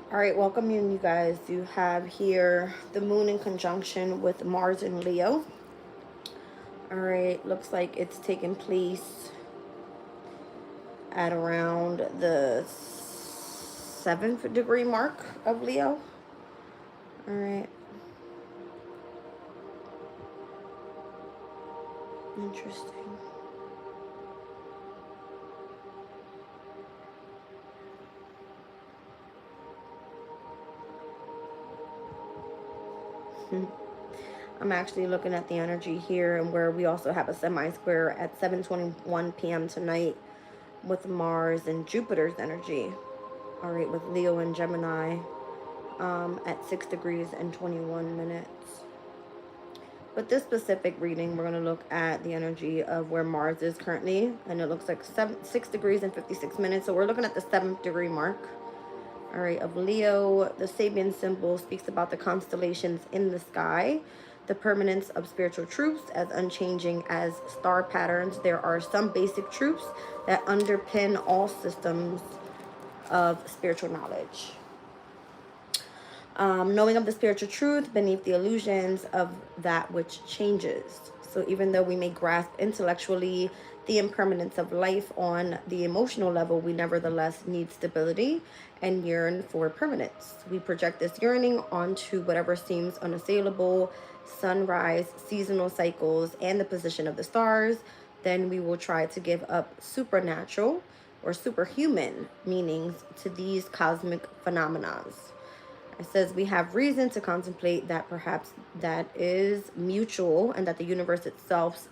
All right, welcome in, you guys. You have here the moon in conjunction with Mars and Leo. All right, looks like it's taking place at around the 7th degree mark of Leo. All right, interesting. I'm actually looking at the energy here, and where we also have a semi-square at 7:21 p.m. tonight with Mars and Jupiter's energy. All right, with Leo and Gemini at 6 degrees and 21 minutes. But this specific reading, we're going to look at the energy of where Mars is currently, and it looks like 6 degrees and 56 minutes. So we're looking at the 7th degree mark. All right, of Leo. The Sabian symbol speaks about the constellations in the sky, the permanence of spiritual truths as unchanging as star patterns. There are some basic truths that underpin all systems of spiritual knowledge. Knowing of the spiritual truth beneath the illusions of that which changes. So even though we may grasp intellectually the impermanence of life on the emotional level, we nevertheless need stability and yearn for permanence. We project this yearning onto whatever seems unassailable, sunrise, seasonal cycles, and the position of the stars. Then we will try to give up supernatural or superhuman meanings to these cosmic phenomena. It says we have reason to contemplate that perhaps that is mutual and that the universe itself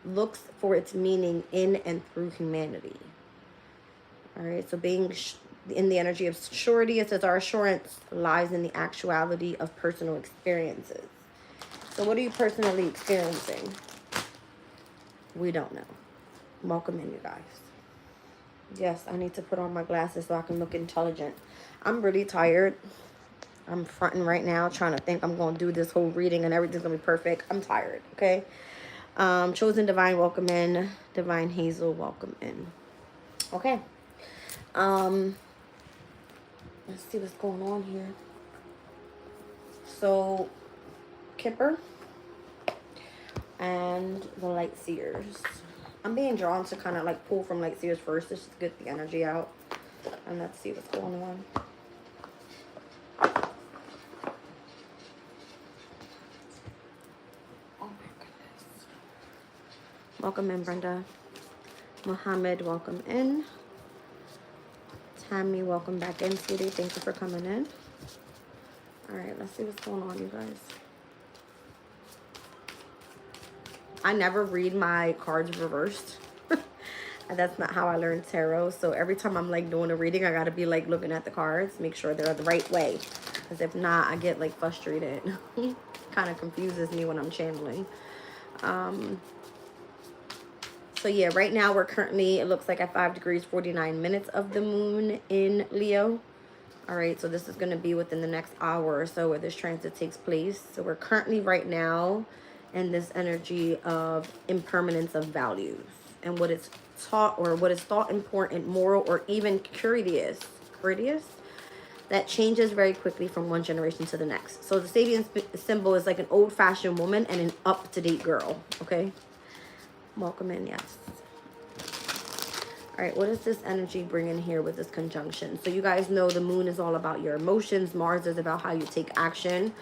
looks for its meaning in and through humanity. All right, so being in the energy of surety, it says our assurance lies in the actuality of personal experiences. So what are you personally experiencing? We don't know. Welcome in, you guys. Yes, I need to put on my glasses so I can look intelligent. I'm really tired. I'm fronting right now, trying to think I'm going to do this whole reading and everything's going to be perfect. I'm tired, okay? Chosen Divine, welcome in. Divine Hazel, welcome in. Okay. Let's see what's going on here. So, Kipper and the Light Seers. I'm being drawn to kind of like pull from Light Seers first just to get the energy out. And let's see what's going on. Welcome in, Brenda. Mohammed, welcome in. Tammy, welcome back in, sweetie. Thank you for coming in. All right, let's see what's going on, you guys. I never read my cards reversed. And that's not how I learned tarot. So every time I'm like doing a reading, I gotta be like looking at the cards, make sure they're the right way. Because if not, I get like frustrated. Kind of confuses me when I'm channeling. So yeah, right now we're currently, it looks like at 5 degrees 49 minutes of the moon in Leo. All right, so this is going to be within the next hour or so where this transit takes place. So we're currently right now in this energy of impermanence of values and what is taught or what is thought important, moral, or even courteous, that changes very quickly from one generation to the next. So the Sabian symbol is like an old-fashioned woman and an up-to-date girl, okay? Welcome in, yes. All right, what does this energy bring in here with this conjunction? So you guys know the moon is all about your emotions. Mars is about how you take action.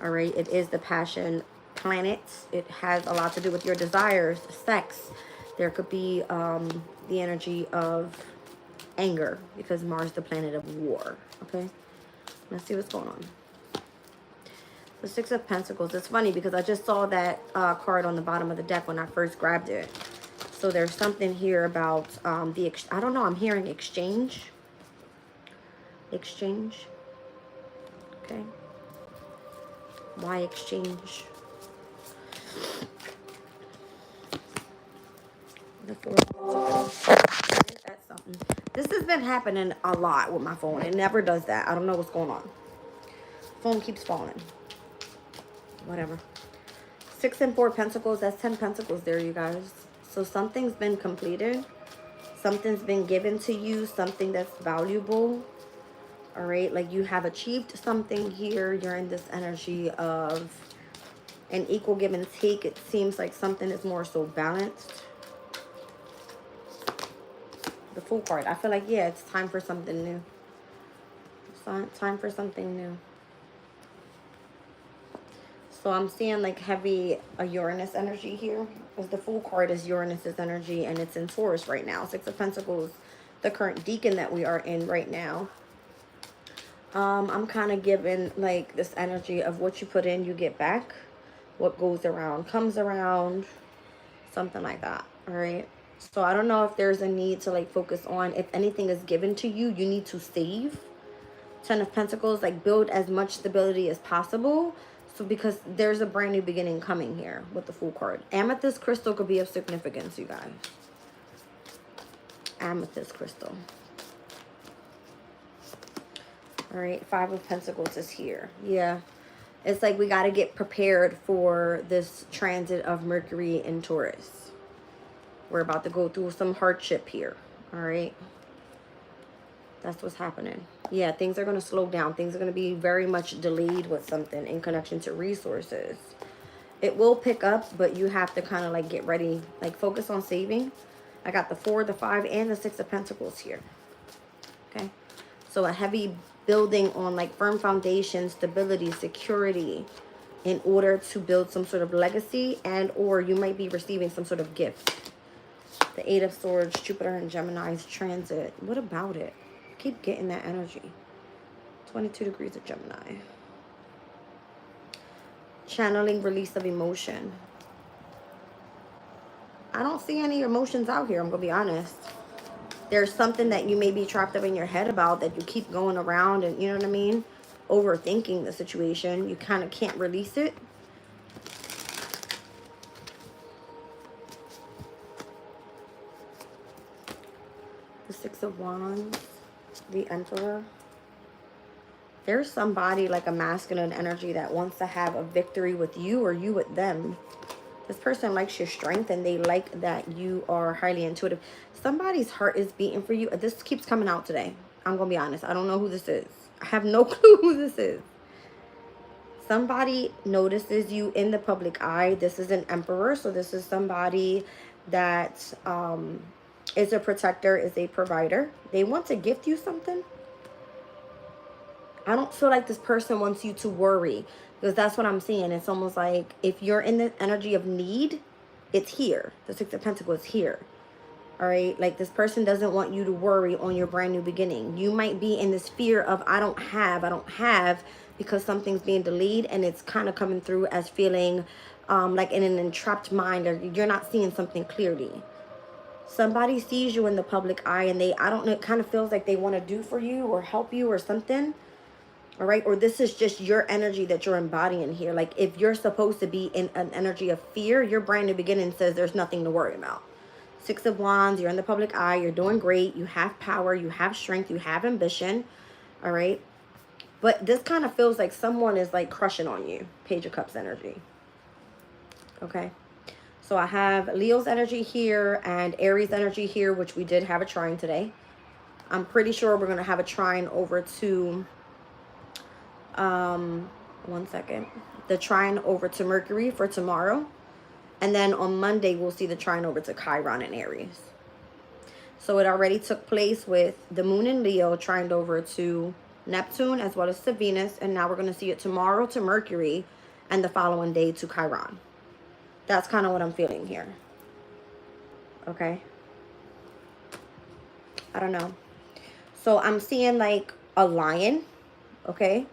All right, it is the passion planet. It has a lot to do with your desires, sex. There could be the energy of anger because Mars is the planet of war, okay? Let's see what's going on. The Six of Pentacles. It's funny because I just saw that card on the bottom of the deck when I first grabbed it. So there's something here about I don't know, I'm hearing exchange. Exchange. Okay. Why exchange? The Four of Pentacles. That's something. This has been happening a lot with my phone. It never does that. I don't know what's going on. Phone keeps falling. Whatever. 6 and 4 Pentacles. That's 10 Pentacles there, you guys. So something's been completed. Something's been given to you. Something that's valuable. All right, like you have achieved something here. You're in this energy of an equal give and take. It seems like something is more so balanced. The Fool card. I feel like, yeah, it's time for something new. It's time for something new. So I'm seeing like heavy Uranus energy here. Because the Fool card is Uranus's energy and it's in Taurus right now. Six of Pentacles, the current decan that we are in right now. I'm kind of given like this energy of what you put in, you get back. What goes around comes around. Something like that. All right. So I don't know if there's a need to like focus on, if anything is given to you, you need to save. Ten of Pentacles, like build as much stability as possible. So because there's a brand new beginning coming here with the Fool card. Amethyst crystal could be of significance, you guys. Amethyst crystal. All right, Five of Pentacles is here. Yeah. It's like we got to get prepared for this transit of Mercury in Taurus. We're about to go through some hardship here. All right. That's what's happening. Yeah, things are going to slow down. Things are going to be very much delayed with something in connection to resources. It will pick up, but you have to kind of like get ready. Like focus on saving. I got the 4, the 5, and the 6 of Pentacles here. Okay. So a heavy building on like firm foundation, stability, security in order to build some sort of legacy, and or you might be receiving some sort of gift. The 8 of Swords, Jupiter and Gemini's transit. What about it? Keep getting that energy. 22 degrees of Gemini. Channeling release of emotion. I don't see any emotions out here, I'm going to be honest. There's something that you may be trapped up in your head about that you keep going around and, you know what I mean? Overthinking the situation. You kind of can't release it. The 6 of Wands. The Emperor. There's somebody like a masculine energy that wants to have a victory with you or you with them. This person likes your strength and they like that you are highly intuitive. Somebody's heart is beating for you. This keeps coming out today. I'm going to be honest. I don't know who this is. I have no clue who this is. Somebody notices you in the public eye. This is an emperor. So this is somebody that is a protector, is a provider. They want to gift you something. I don't feel like this person wants you to worry, because that's what I'm seeing. It's almost like if you're in the energy of need, it's here. The 6 of Pentacles is here. All right. Like this person doesn't want you to worry on your brand new beginning. You might be in this fear of I don't have, because something's being delayed and it's kind of coming through as feeling like in an entrapped mind, or you're not seeing something clearly. Somebody sees you in the public eye and I don't know, it kind of feels like they want to do for you or help you or something. All right. Or this is just your energy that you're embodying here. Like if you're supposed to be in an energy of fear, your brand new beginning says there's nothing to worry about. 6 of Wands, you're in the public eye. You're doing great. You have power. You have strength. You have ambition. All right. But this kind of feels like someone is like crushing on you. Page of Cups energy. Okay. So I have Leo's energy here and Aries energy here, which we did have a trine today. I'm pretty sure we're going to have a trine over to... one second. The trine over to Mercury for tomorrow. And then on Monday, we'll see the trine over to Chiron and Aries. So it already took place with the moon in Leo trined over to Neptune as well as to Venus. And now we're going to see it tomorrow to Mercury and the following day to Chiron. That's kind of what I'm feeling here. Okay. I don't know. So I'm seeing like a lion. Okay.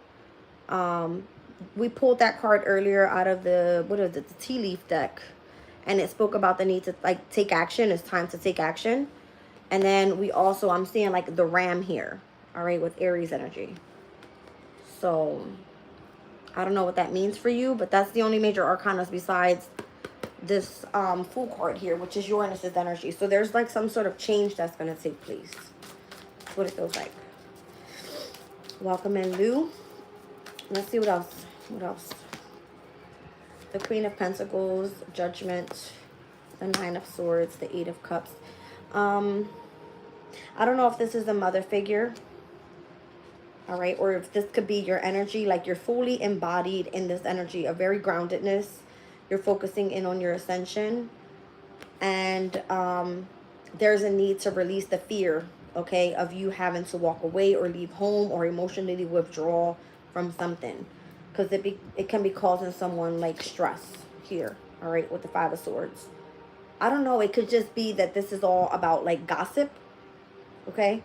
We pulled that card earlier out of the, what is it, the tea leaf deck, and it spoke about the need to like take action. It's time to take action. And then we also, I'm seeing like the ram here, all right, with Aries energy. So I don't know what that means for you, but that's the only major arcanas besides this Fool card here, which is Uranus's energy. So there's like some sort of change that's going to take place. That's what it feels like. Welcome in, Lou. Let's see what else. What else? The Queen of Pentacles, Judgment, the 9 of Swords, the 8 of Cups. I don't know if this is a mother figure. All right, or if this could be your energy, like you're fully embodied in this energy of very groundedness. You're focusing in on your ascension, and there's a need to release the fear, okay, of you having to walk away or leave home or emotionally withdraw from something, because it can be causing someone like stress here. All right, with the Five of Swords. I don't know. It could just be that this is all about like gossip, okay?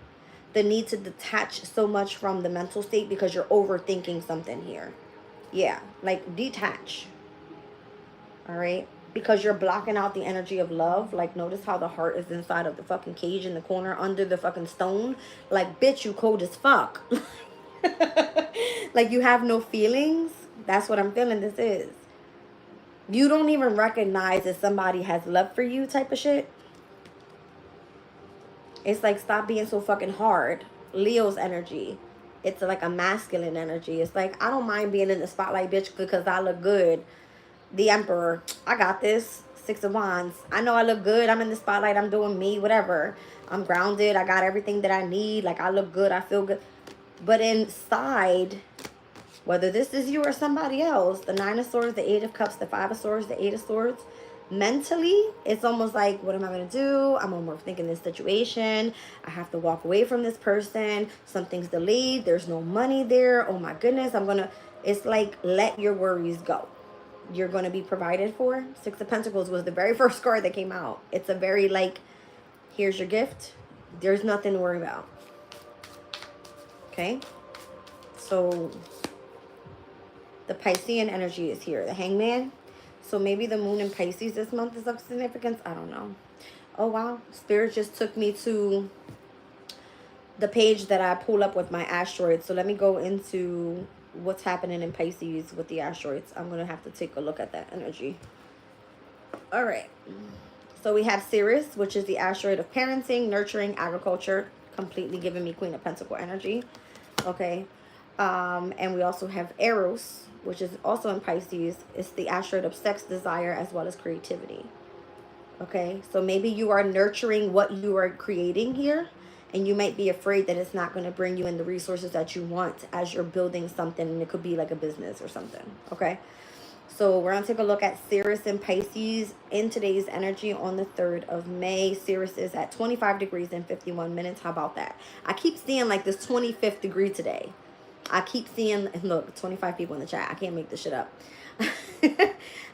The need to detach so much from the mental state because you're overthinking something here. Yeah, like detach. All right? Because you're blocking out the energy of love. Like, notice how the heart is inside of the fucking cage in the corner under the fucking stone. Like, bitch, you cold as fuck. Like, you have no feelings. That's what I'm feeling this is. You don't even recognize that somebody has love for you type of shit. It's like, stop being so fucking hard. Leo's energy. It's like a masculine energy. It's like, I don't mind being in the spotlight, bitch, because I look good. The Emperor. I got this. Six of Wands. I know I look good. I'm in the spotlight. I'm doing me. Whatever. I'm grounded. I got everything that I need. Like, I look good. I feel good. But inside, whether this is you or somebody else, the Nine of Swords, the Eight of Cups, the Five of Swords, the Eight of Swords, mentally, it's almost like, what am I going to do? I'm overthinking this situation. I have to walk away from this person. Something's delayed. There's no money there. Oh my goodness. It's like, let your worries go. You're going to be provided for. Six of Pentacles was the very first card that came out. It's a very like, here's your gift. There's nothing to worry about. Okay. So the Piscean energy is here. The Hangman. So maybe the moon in Pisces this month is of significance. I don't know. Oh, wow. Spirit just took me to the page that I pull up with my asteroids. So let me go into what's happening in Pisces with the asteroids. I'm going to have to take a look at that energy. All right. So we have Ceres, which is the asteroid of parenting, nurturing, agriculture. Completely giving me Queen of Pentacle energy. Okay. And we also have Eros, which is also in Pisces. It's the asteroid of sex, desire, as well as creativity. Okay, so maybe you are nurturing what you are creating here, and you might be afraid that it's not going to bring you in the resources that you want as you're building something, and it could be like a business or something. Okay, so we're going to take a look at Ceres and Pisces in today's energy on the 3rd of May. Ceres is at 25 degrees and 51 minutes. How about that? I keep seeing like this 25th degree today. I keep seeing, look, 25 people in the chat. I can't make this shit up.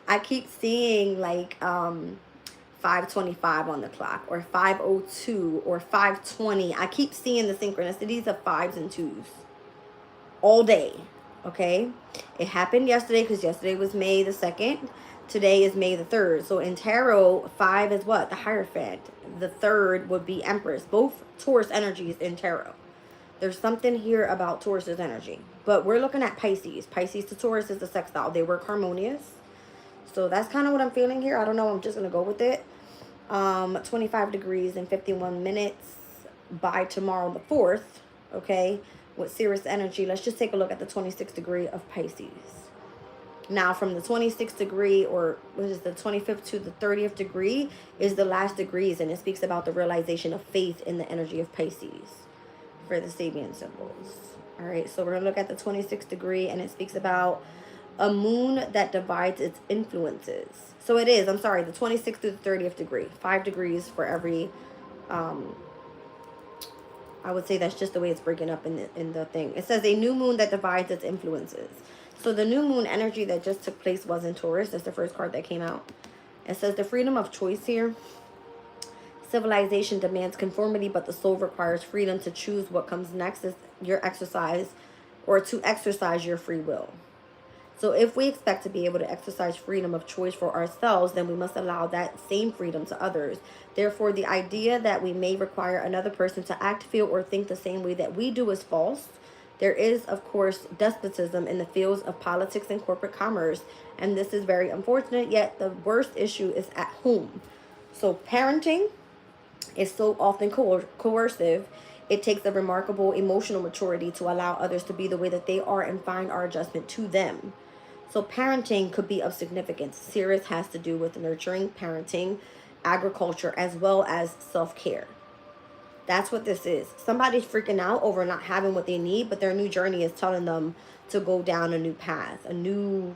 I keep seeing like 5:25 on the clock, or 5:02, or 5:20. I keep seeing the synchronicities of 5s and 2s all day. Okay, it happened yesterday because yesterday was May the 2nd. Today is May the 3rd. So in tarot, 5 is what? The Hierophant. The 3rd would be Empress. Both Taurus energies in tarot. There's something here about Taurus's energy. But we're looking at Pisces. Pisces to Taurus is a sextile. They work harmonious. So that's kind of what I'm feeling here. I don't know. I'm just going to go with it. 25 degrees and 51 minutes by tomorrow the 4th. Okay. With Ceres energy. Let's just take a look at the 26th degree of Pisces. Now from the 26th degree, or what is the 25th to the 30th degree, is the last degrees. And it speaks about the realization of faith in the energy of Pisces for the Sabian symbols. All right, so we're going to look at the 26th degree, and it speaks about a moon that divides its influences. So it is, I'm sorry, the 26th to the 30th degree. 5 degrees for every, I would say that's just the way it's breaking up in the thing. It says a new moon that divides its influences. So the new moon energy that just took place was in Taurus. That's the first card that came out. It says the freedom of choice here. Civilization demands conformity, but the soul requires freedom to choose what comes next as your exercise, or to exercise your free will. So if we expect to be able to exercise freedom of choice for ourselves, then we must allow that same freedom to others. Therefore, the idea that we may require another person to act, feel, or think the same way that we do is false. There is, of course, despotism in the fields of politics and corporate commerce, and this is very unfortunate, yet the worst issue is at home. So parenting is so often coercive. It takes a remarkable emotional maturity to allow others to be the way that they are and find our adjustment to them. So parenting could be of significance. Ceres has to do with nurturing, parenting, agriculture, as well as self-care. That's what this is. Somebody's freaking out over not having what they need, but their new journey is telling them to go down a new path, a new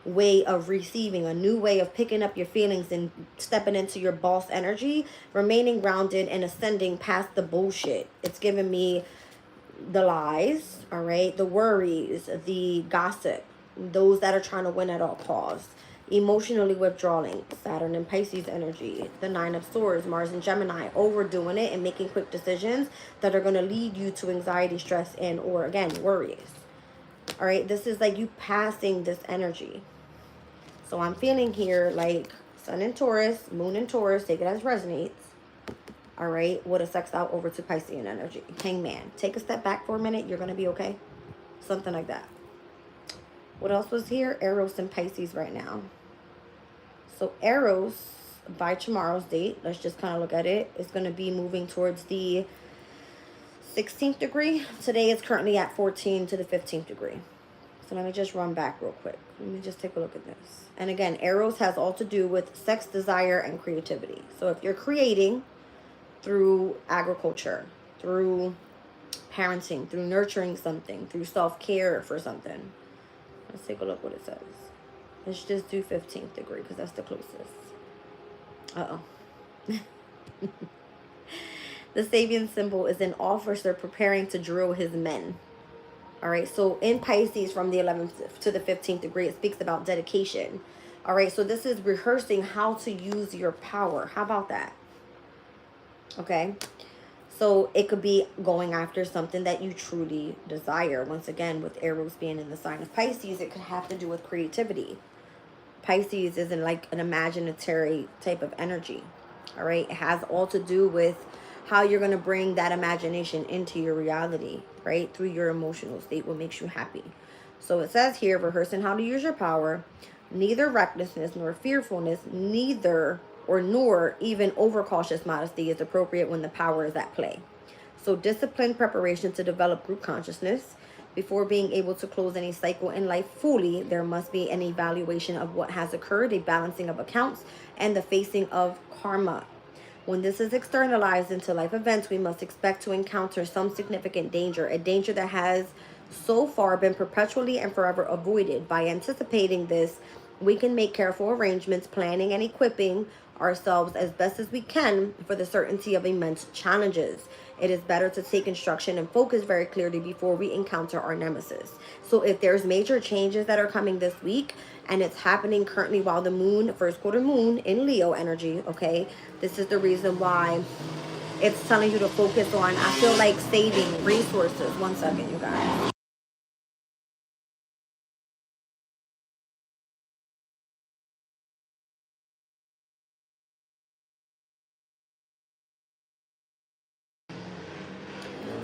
way of receiving, a new way of picking up your feelings and stepping into your boss energy, remaining grounded and ascending past the bullshit. It's giving me the lies, all right, the worries, the gossip, those that are trying to win at all costs, emotionally withdrawing, Saturn and Pisces energy, the Nine of Swords, Mars and Gemini, overdoing it and making quick decisions that are going to lead you to anxiety, stress, and or again worries. All right, this is like you passing this energy. So I'm feeling here like Sun in Taurus, Moon in Taurus, take it as resonates. All right, with a sex out over to Piscean energy. Hangman. Take a step back for a minute. You're going to be okay. Something like that. What else was here? Eros and Pisces right now. So Eros, by tomorrow's date, let's just kind of look at it. It's going to be moving towards the 16th degree. Today is currently at 14 to the 15th degree. So let me just run back real quick. Let me just take a look at this. And again, Eros has all to do with sex, desire, and creativity. So if you're creating through agriculture, through parenting, through nurturing something, through self-care for something. Let's take a look what it says. Let's just do 15th degree because that's the closest. Uh-oh. The Sabian symbol is an officer preparing to drill his men. All right, so in Pisces from the 11th to the 15th degree, it speaks about dedication. All right, so this is rehearsing how to use your power. How about that? Okay, so it could be going after something that you truly desire. Once again, with Eros being in the sign of Pisces, it could have to do with creativity. Pisces isn't like an imaginatory type of energy. All right, it has all to do with how you're going to bring that imagination into your reality, right? Through your emotional state, what makes you happy. So it says here, rehearsing how to use your power, neither recklessness nor fearfulness, neither or nor even overcautious modesty is appropriate when the power is at play. So disciplined preparation to develop group consciousness. Before being able to close any cycle in life fully, there must be an evaluation of what has occurred, a balancing of accounts, and the facing of karma. When this is externalized into life events, we must expect to encounter some significant danger, a danger that has so far been perpetually and forever avoided. By anticipating this, we can make careful arrangements, planning and equipping ourselves as best as we can for the certainty of immense challenges. It is better to take instruction and focus very clearly before we encounter our nemesis. So if there's major changes that are coming this week, and it's happening currently while the moon, first quarter moon in Leo energy, okay, this is the reason why it's telling you to focus on, I feel like, saving resources. One second, you guys.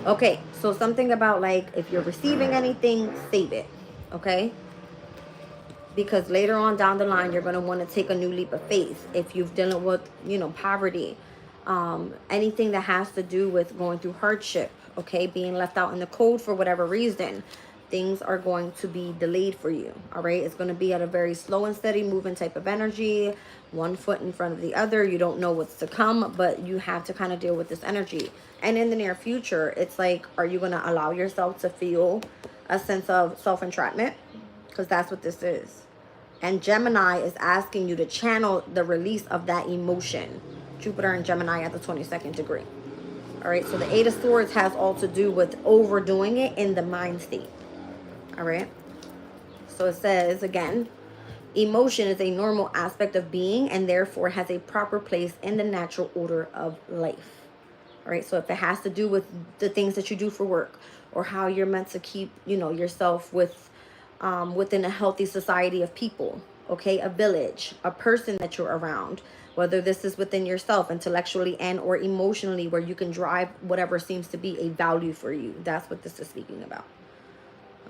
Okay, so something about like if you're receiving anything, save it, okay? Because later on down the line, you're going to want to take a new leap of faith. If you've dealing with, poverty, anything that has to do with going through hardship, okay, being left out in the cold for whatever reason, things are going to be delayed for you. All right, it's going to be at a very slow and steady moving type of energy, one foot in front of the other. You don't know what's to come, but you have to kind of deal with this energy. And in the near future, it's like, are you going to allow yourself to feel a sense of self-entrapment? Because that's what this is. And Gemini is asking you to channel the release of that emotion. Jupiter and Gemini at the 22nd degree. All right, so the Eight of Swords has all to do with overdoing it in the mind state. All right, so it says again, emotion is a normal aspect of being and therefore has a proper place in the natural order of life. All right, so if it has to do with the things that you do for work or how you're meant to keep, yourself within a healthy society of people, okay, a village, a person that you're around, whether this is within yourself intellectually and or emotionally, where you can drive whatever seems to be a value for you. That's what this is speaking about.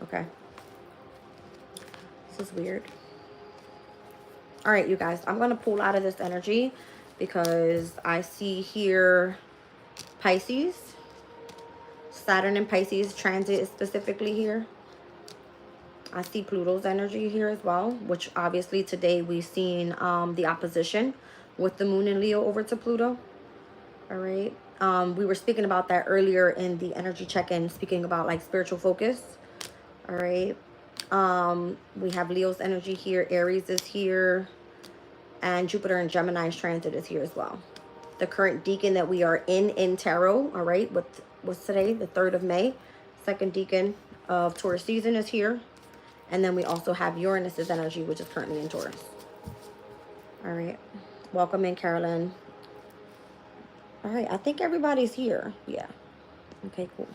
Okay, this is weird. All right, you guys, I'm going to pull out of this energy because I see here Pisces, Saturn and Pisces transit specifically here. I see Pluto's energy here as well, which obviously today we've seen the opposition with the moon in Leo over to Pluto. All right. We were speaking about that earlier in the energy check-in, speaking about like spiritual focus. All right. We have Leo's energy here. Aries is here. And Jupiter and Gemini's transit is here as well. The current decan that we are in tarot, all right, what's today? The 3rd of May. Second decan of Taurus season is here. And then we also have Uranus's energy, which is currently in Taurus. All right. Welcome in, Carolyn. All right. I think everybody's here. Yeah. Okay, cool.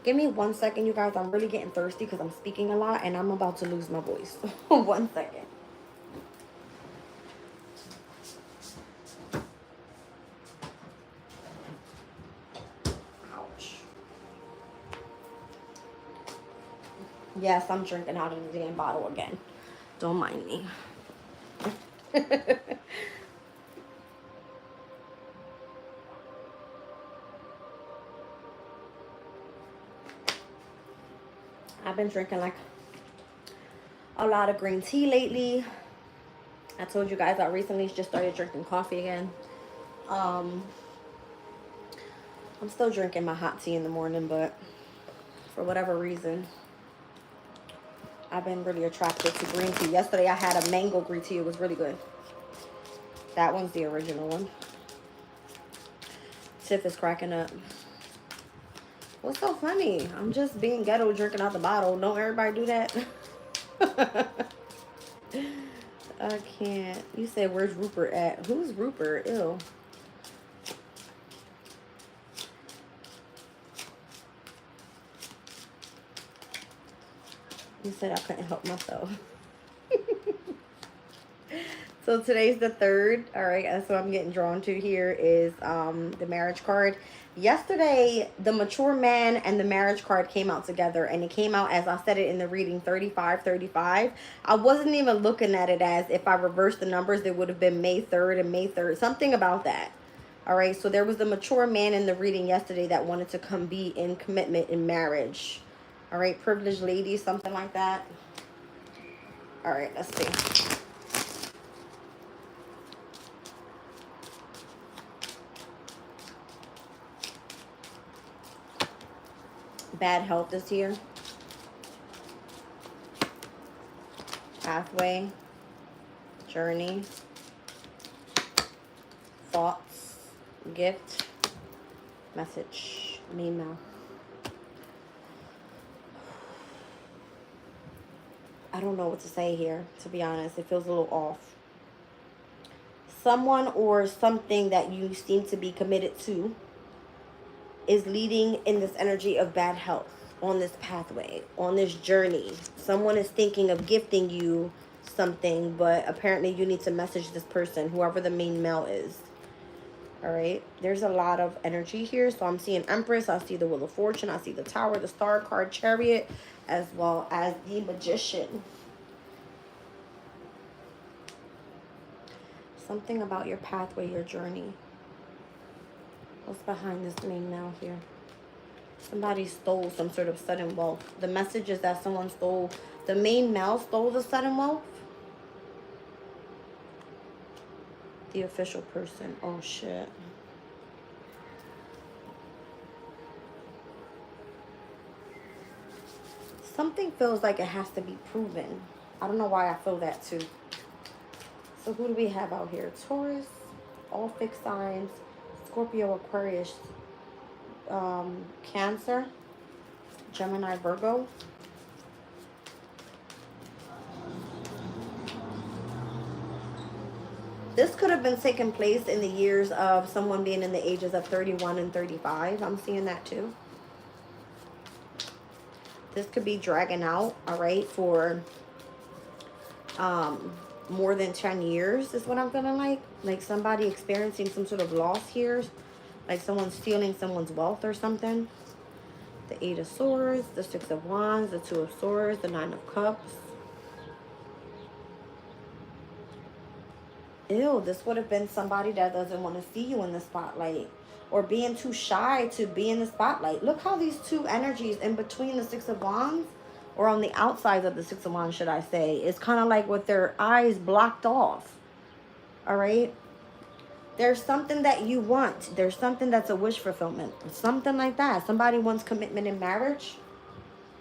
Give me 1 second, you guys. I'm really getting thirsty because I'm speaking a lot and I'm about to lose my voice. 1 second. Ouch. Yes, I'm drinking out of the damn bottle again. Don't mind me. I've been drinking like a lot of green tea lately. I told you guys I recently just started drinking coffee again. I'm still drinking my hot tea in the morning, but for whatever reason, I've been really attracted to green tea. Yesterday I had a mango green tea. It was really good. That one's the original one. Tiff is cracking up. What's so funny? I'm just being ghetto drinking out the bottle. Don't everybody do that? I can't. You said, where's Rupert at? Who's Rupert? Ew. You said I couldn't help myself. So today's the 3rd. All right, that's what I'm getting drawn to here is the marriage card. Yesterday, the mature man and the marriage card came out together, and it came out, as I said it in the reading, 3535. I wasn't even looking at it as if I reversed the numbers, it would have been May 3rd and May 3rd, something about that. All right, so there was the mature man in the reading yesterday that wanted to come be in commitment in marriage. All right, privileged lady, something like that. All right, let's see. Bad health is here. Pathway. Journey. Thoughts. Gift. Message. Email. I don't know what to say here, to be honest. It feels a little off. Someone or something that you seem to be committed to is leading in this energy of bad health on this pathway, on this journey. Someone is thinking of gifting you something, but apparently you need to message this person, whoever the main male is. All right, there's a lot of energy here. So I'm seeing Empress, I see the Wheel of Fortune, I see the Tower, the Star card, Chariot, as well as the Magician. Something about your pathway, your journey. What's behind this main male here? Somebody stole some sort of sudden wealth. The message is that someone stole, the main male stole the sudden wealth. The official person. Oh, shit. Something feels like it has to be proven. I don't know why I feel that too. So who do we have out here? Taurus, all fixed signs, Scorpio, Aquarius, Cancer, Gemini, Virgo. This could have been taking place in the years of someone being in the ages of 31 and 35. I'm seeing that too. This could be dragging out, all right, for more than 10 years is what I'm feeling like. Like somebody experiencing some sort of loss here. Like someone stealing someone's wealth or something. The 8 of Swords, the 6 of Wands, the 2 of Swords, the 9 of Cups. Ew, this would have been somebody that doesn't want to see you in the spotlight. Or being too shy to be in the spotlight. Look how these two energies in between the 6 of Wands, or on the outside of the 6 of Wands, should I say, it's kind of like with their eyes blocked off. All right? There's something that you want. There's something that's a wish fulfillment. Something like that. Somebody wants commitment in marriage,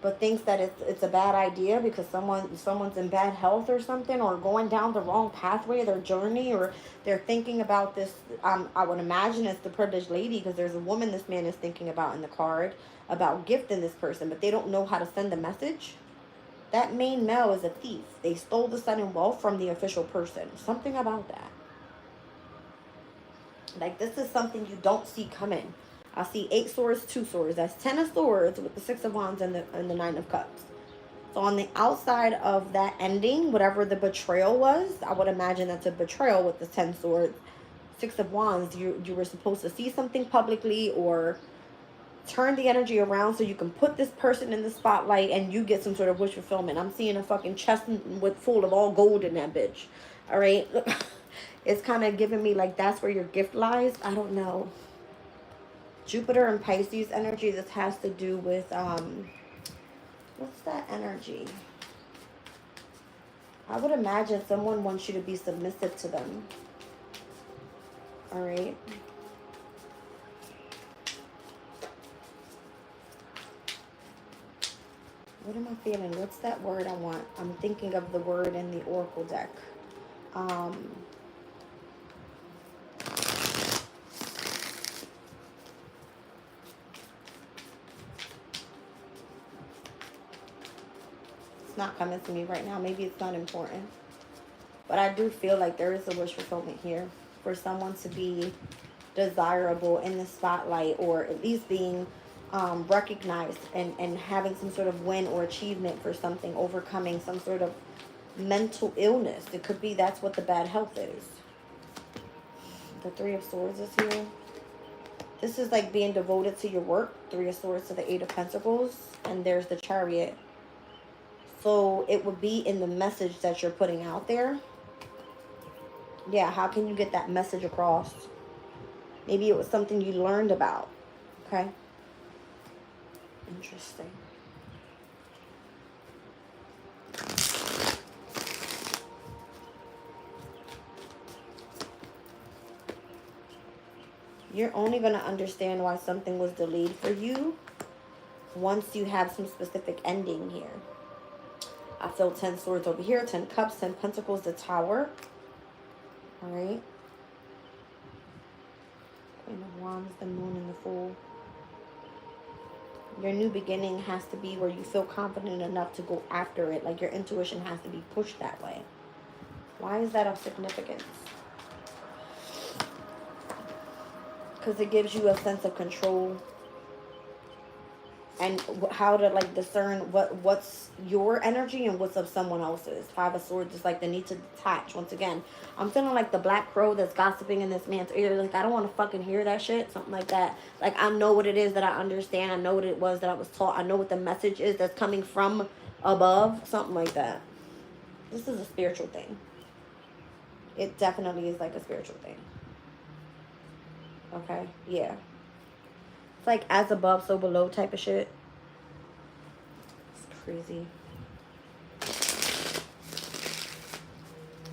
but thinks that it's a bad idea because someone's in bad health or something, or going down the wrong pathway of their journey, or they're thinking about this. I would imagine it's the privileged lady, because there's a woman this man is thinking about in the card, about gifting this person, but they don't know how to send the message. That main male is a thief. They stole the sudden wealth from the official person. Something about that. Like, this is something you don't see coming. I see 8 swords, 2 swords. That's 10 of swords with the 6 of wands and the 9 of cups. So on the outside of that ending, whatever the betrayal was, I would imagine that's a betrayal with the 10 swords. 6 of wands, you were supposed to see something publicly, or turn the energy around so you can put this person in the spotlight and you get some sort of wish fulfillment. I'm seeing a fucking chest with full of all gold in that bitch. All right. It's kind of giving me like that's where your gift lies. I don't know. Jupiter and Pisces energy. This has to do with what's that energy? I would imagine someone wants you to be submissive to them. All right. What am I feeling? What's that word I want? I'm thinking of the word in the Oracle deck. It's not coming to me right now. Maybe it's not important. But I do feel like there is a wish fulfillment here for someone to be desirable in the spotlight, or at least being recognized and having some sort of win or achievement for something, overcoming some sort of mental illness. It could be that's what the bad health is. The 3 of swords is here. This is like being devoted to your work. 3 of swords to the 8 of pentacles. And there's the chariot. So it would be in the message that you're putting out there. Yeah, how can you get that message across? Maybe it was something you learned about. Okay. Interesting. You're only going to understand why something was delayed for you once you have some specific ending here. I feel 10 swords over here, 10 cups, 10 pentacles, the tower. All right. Queen of wands, the moon, and the fool. Your new beginning has to be where you feel confident enough to go after it. Like your intuition has to be pushed that way. Why is that of significance? Because it gives you a sense of control and how to like discern what's your energy and what's of someone else's. 5 of swords is like the need to detach. Once again, I'm feeling like the black crow that's gossiping in this man's ear. Like, I don't want to fucking hear that shit. Something like that. Like, I know what it is that I understand. I know what it was that I was taught. I know what the message is that's coming from above. Something like that. This is a spiritual thing. It definitely is like a spiritual thing. Okay, yeah. It's like as above, so below type of shit. It's crazy.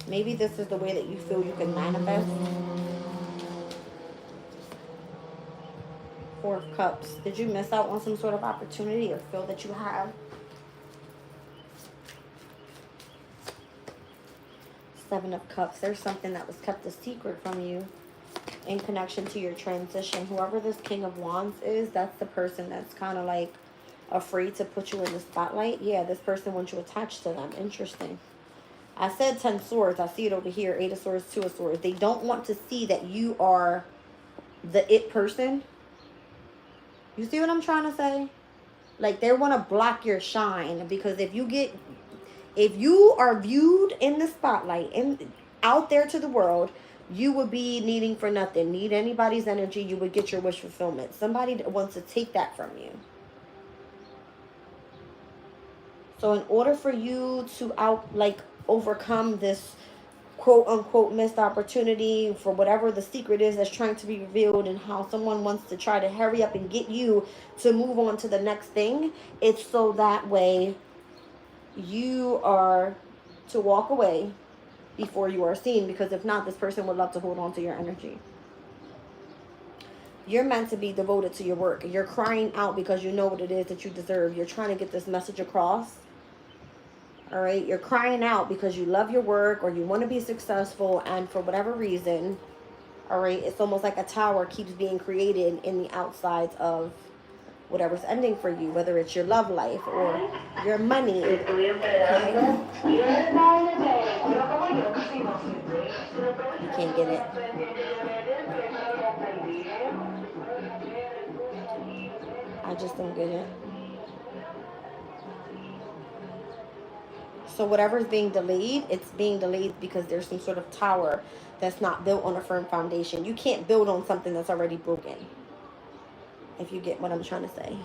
Maybe this is the way that you feel you can manifest. 4 of cups. Did you miss out on some sort of opportunity or feel that you have? 7 of cups. There's something that was kept a secret from you in connection to your transition. Whoever this King of Wands is, that's the person that's kind of like afraid to put you in the spotlight. Yeah, this person wants you attached to them. Interesting. I said 10 swords. I see it over here. 8 of swords, 2 of swords. They don't want to see that you are the it person. You see what I'm trying to say? Like, they want to block your shine, because if you are viewed in the spotlight and out there to the world, you would be needing for nothing. Need anybody's energy, you would get your wish fulfillment. Somebody wants to take that from you. So in order for you to overcome this quote unquote missed opportunity for whatever the secret is that's trying to be revealed, and how someone wants to try to hurry up and get you to move on to the next thing, it's so that way you are to walk away before you are seen, because if not, this person would love to hold on to your energy. You're meant to be devoted to your work. You're crying out because you know what it is that you deserve. You're trying to get this message across. All right, you're crying out because you love your work or you want to be successful, and for whatever reason, all right, it's almost like a tower keeps being created in the outsides of whatever's ending for you, whether it's your love life or your money. Okay? You can't get it. I just don't get it. So whatever's being delayed, it's being delayed because there's some sort of tower that's not built on a firm foundation. You can't build on something that's already broken, if you get what I'm trying to say.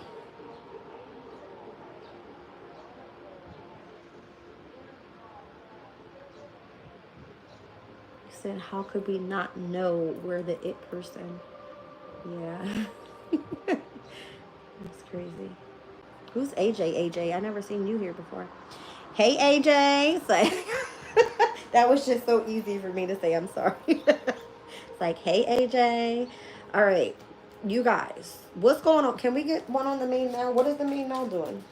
He said, how could we not know we're the it person? Yeah. That's crazy. Who's AJ? AJ, I never seen you here before. Hey, AJ. So, that was just so easy for me to say. I'm sorry. It's like, hey, AJ. All right. You guys, what's going on? Can we get one on the main mail? What is the main mail doing?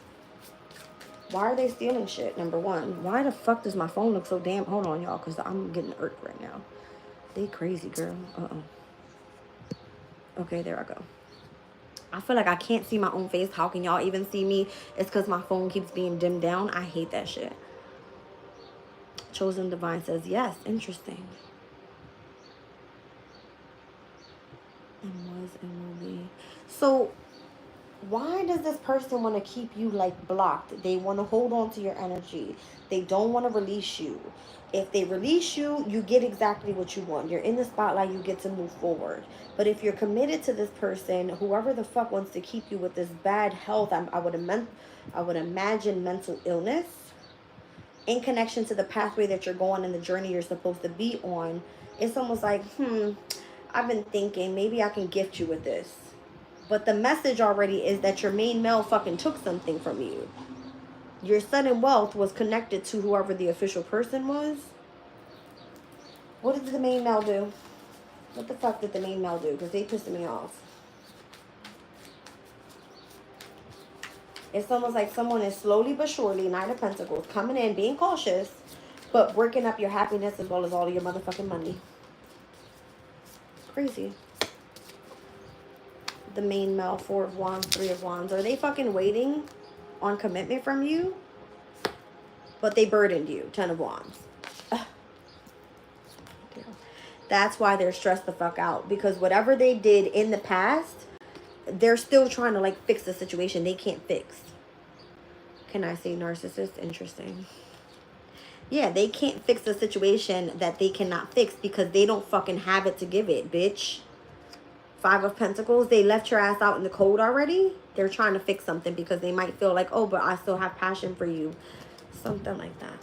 Why are they stealing shit? Number one. Why the fuck does my phone look so damn... Hold on, y'all, because I'm getting irked right now. They crazy, girl. Okay, there I go. I feel like I can't see my own face. How can y'all even see me? It's because my phone keeps being dimmed down. I hate that shit. Chosen Divine says, yes, interesting. And was and will be. So, why does this person want to keep you like blocked? They want to hold on to your energy. They don't want to release you. If they release you, you get exactly what you want. You're in the spotlight, you get to move forward. But if you're committed to this person, whoever the fuck wants to keep you with this bad health, I would imagine mental illness in connection to the pathway that you're going and the journey you're supposed to be on. It's almost like, I've been thinking maybe I can gift you with this. But the message already is that your main male fucking took something from you. Your sudden wealth was connected to whoever the official person was. What did the main male do? What the fuck did the main male do? Because they pissed me off. It's almost like someone is slowly but surely, Knight of Pentacles, coming in, being cautious, but working up your happiness as well as all of your motherfucking money. Crazy. The main male, 4 of Wands, 3 of Wands. Are they fucking waiting on commitment from you? But they burdened you, 10 of Wands. Ugh. That's why they're stressed the fuck out. Because whatever they did in the past, they're still trying to like fix the situation they can't fix. Can I say narcissist? Interesting. Yeah, they can't fix the situation that they cannot fix because they don't fucking have it to give it, bitch. 5 of Pentacles, they left your ass out in the cold already. They're trying to fix something because they might feel like, oh, but I still have passion for you. Something like that.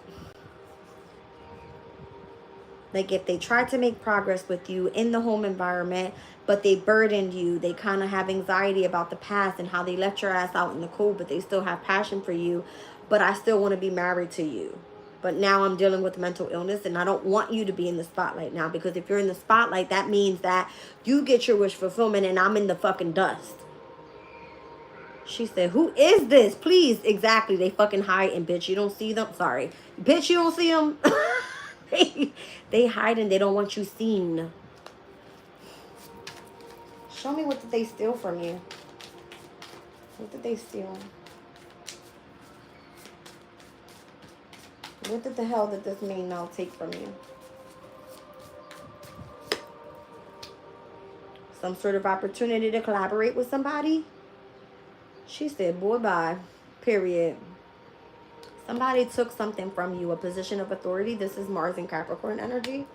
Like if they tried to make progress with you in the home environment, but they burdened you, they kind of have anxiety about the past and how they left your ass out in the cold, but they still have passion for you, but I still want to be married to you. But now I'm dealing with mental illness and I don't want you to be in the spotlight now, because if you're in the spotlight, that means that you get your wish fulfillment and I'm in the fucking dust. She said, who is this? Please. Exactly. They fucking hide and bitch, you don't see them. Sorry. Bitch, you don't see them. They hide and they don't want you seen. Show me, what did they steal from you? What did they steal? What the hell did this main male take from you? Some sort of opportunity to collaborate with somebody? She said, boy, bye. Period. Somebody took something from you, a position of authority. This is Mars and Capricorn energy.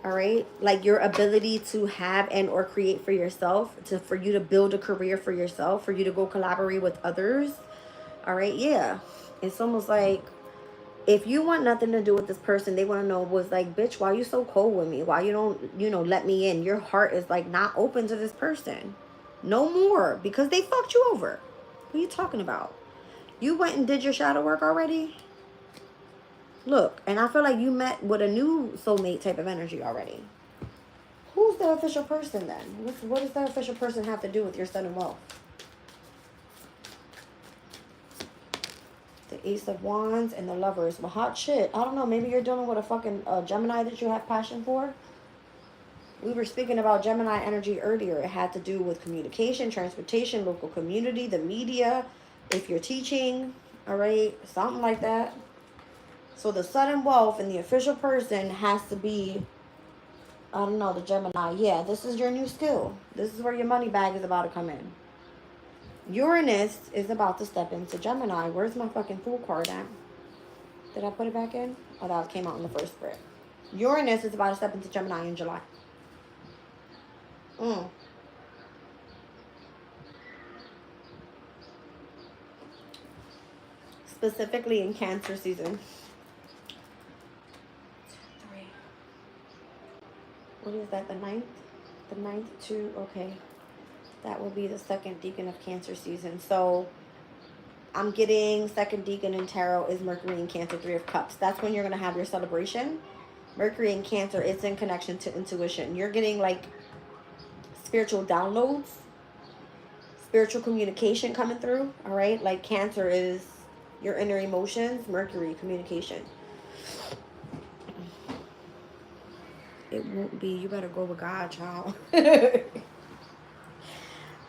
All right? Like your ability to have and or create for yourself, for you to build a career for yourself, for you to go collaborate with others. All right? Yeah. It's almost like, if you want nothing to do with this person, they want to know, was like, bitch, why you so cold with me? Why you don't, let me in? Your heart is like not open to this person. No more. Because they fucked you over. What are you talking about? You went and did your shadow work already? Look, and I feel like you met with a new soulmate type of energy already. Who's the official person then? What does the official person have to do with your sun and wealth? The Ace of Wands and the Lovers. Well, hot shit. I don't know. Maybe you're dealing with a fucking Gemini that you have passion for. We were speaking about Gemini energy earlier. It had to do with communication, transportation, local community, the media, if you're teaching, all right, something like that. So the sun and wealth and the official person has to be, I don't know, the Gemini. Yeah, this is your new skill. This is where your money bag is about to come in. Uranus is about to step into Gemini. Where's my fucking Fool card at? Did I put it back in? Oh, that came out in the first spread. Uranus is about to step into Gemini in July. Specifically in Cancer season. What is that, the 9th? The 9th to, okay. That will be the second decan of Cancer season. So I'm getting second decan in tarot is Mercury in Cancer, 3 of Cups. That's when you're going to have your celebration. Mercury in Cancer, it's in connection to intuition. You're getting like spiritual downloads, spiritual communication coming through, all right? Like Cancer is your inner emotions, Mercury, communication. It won't be, you better go with God, child.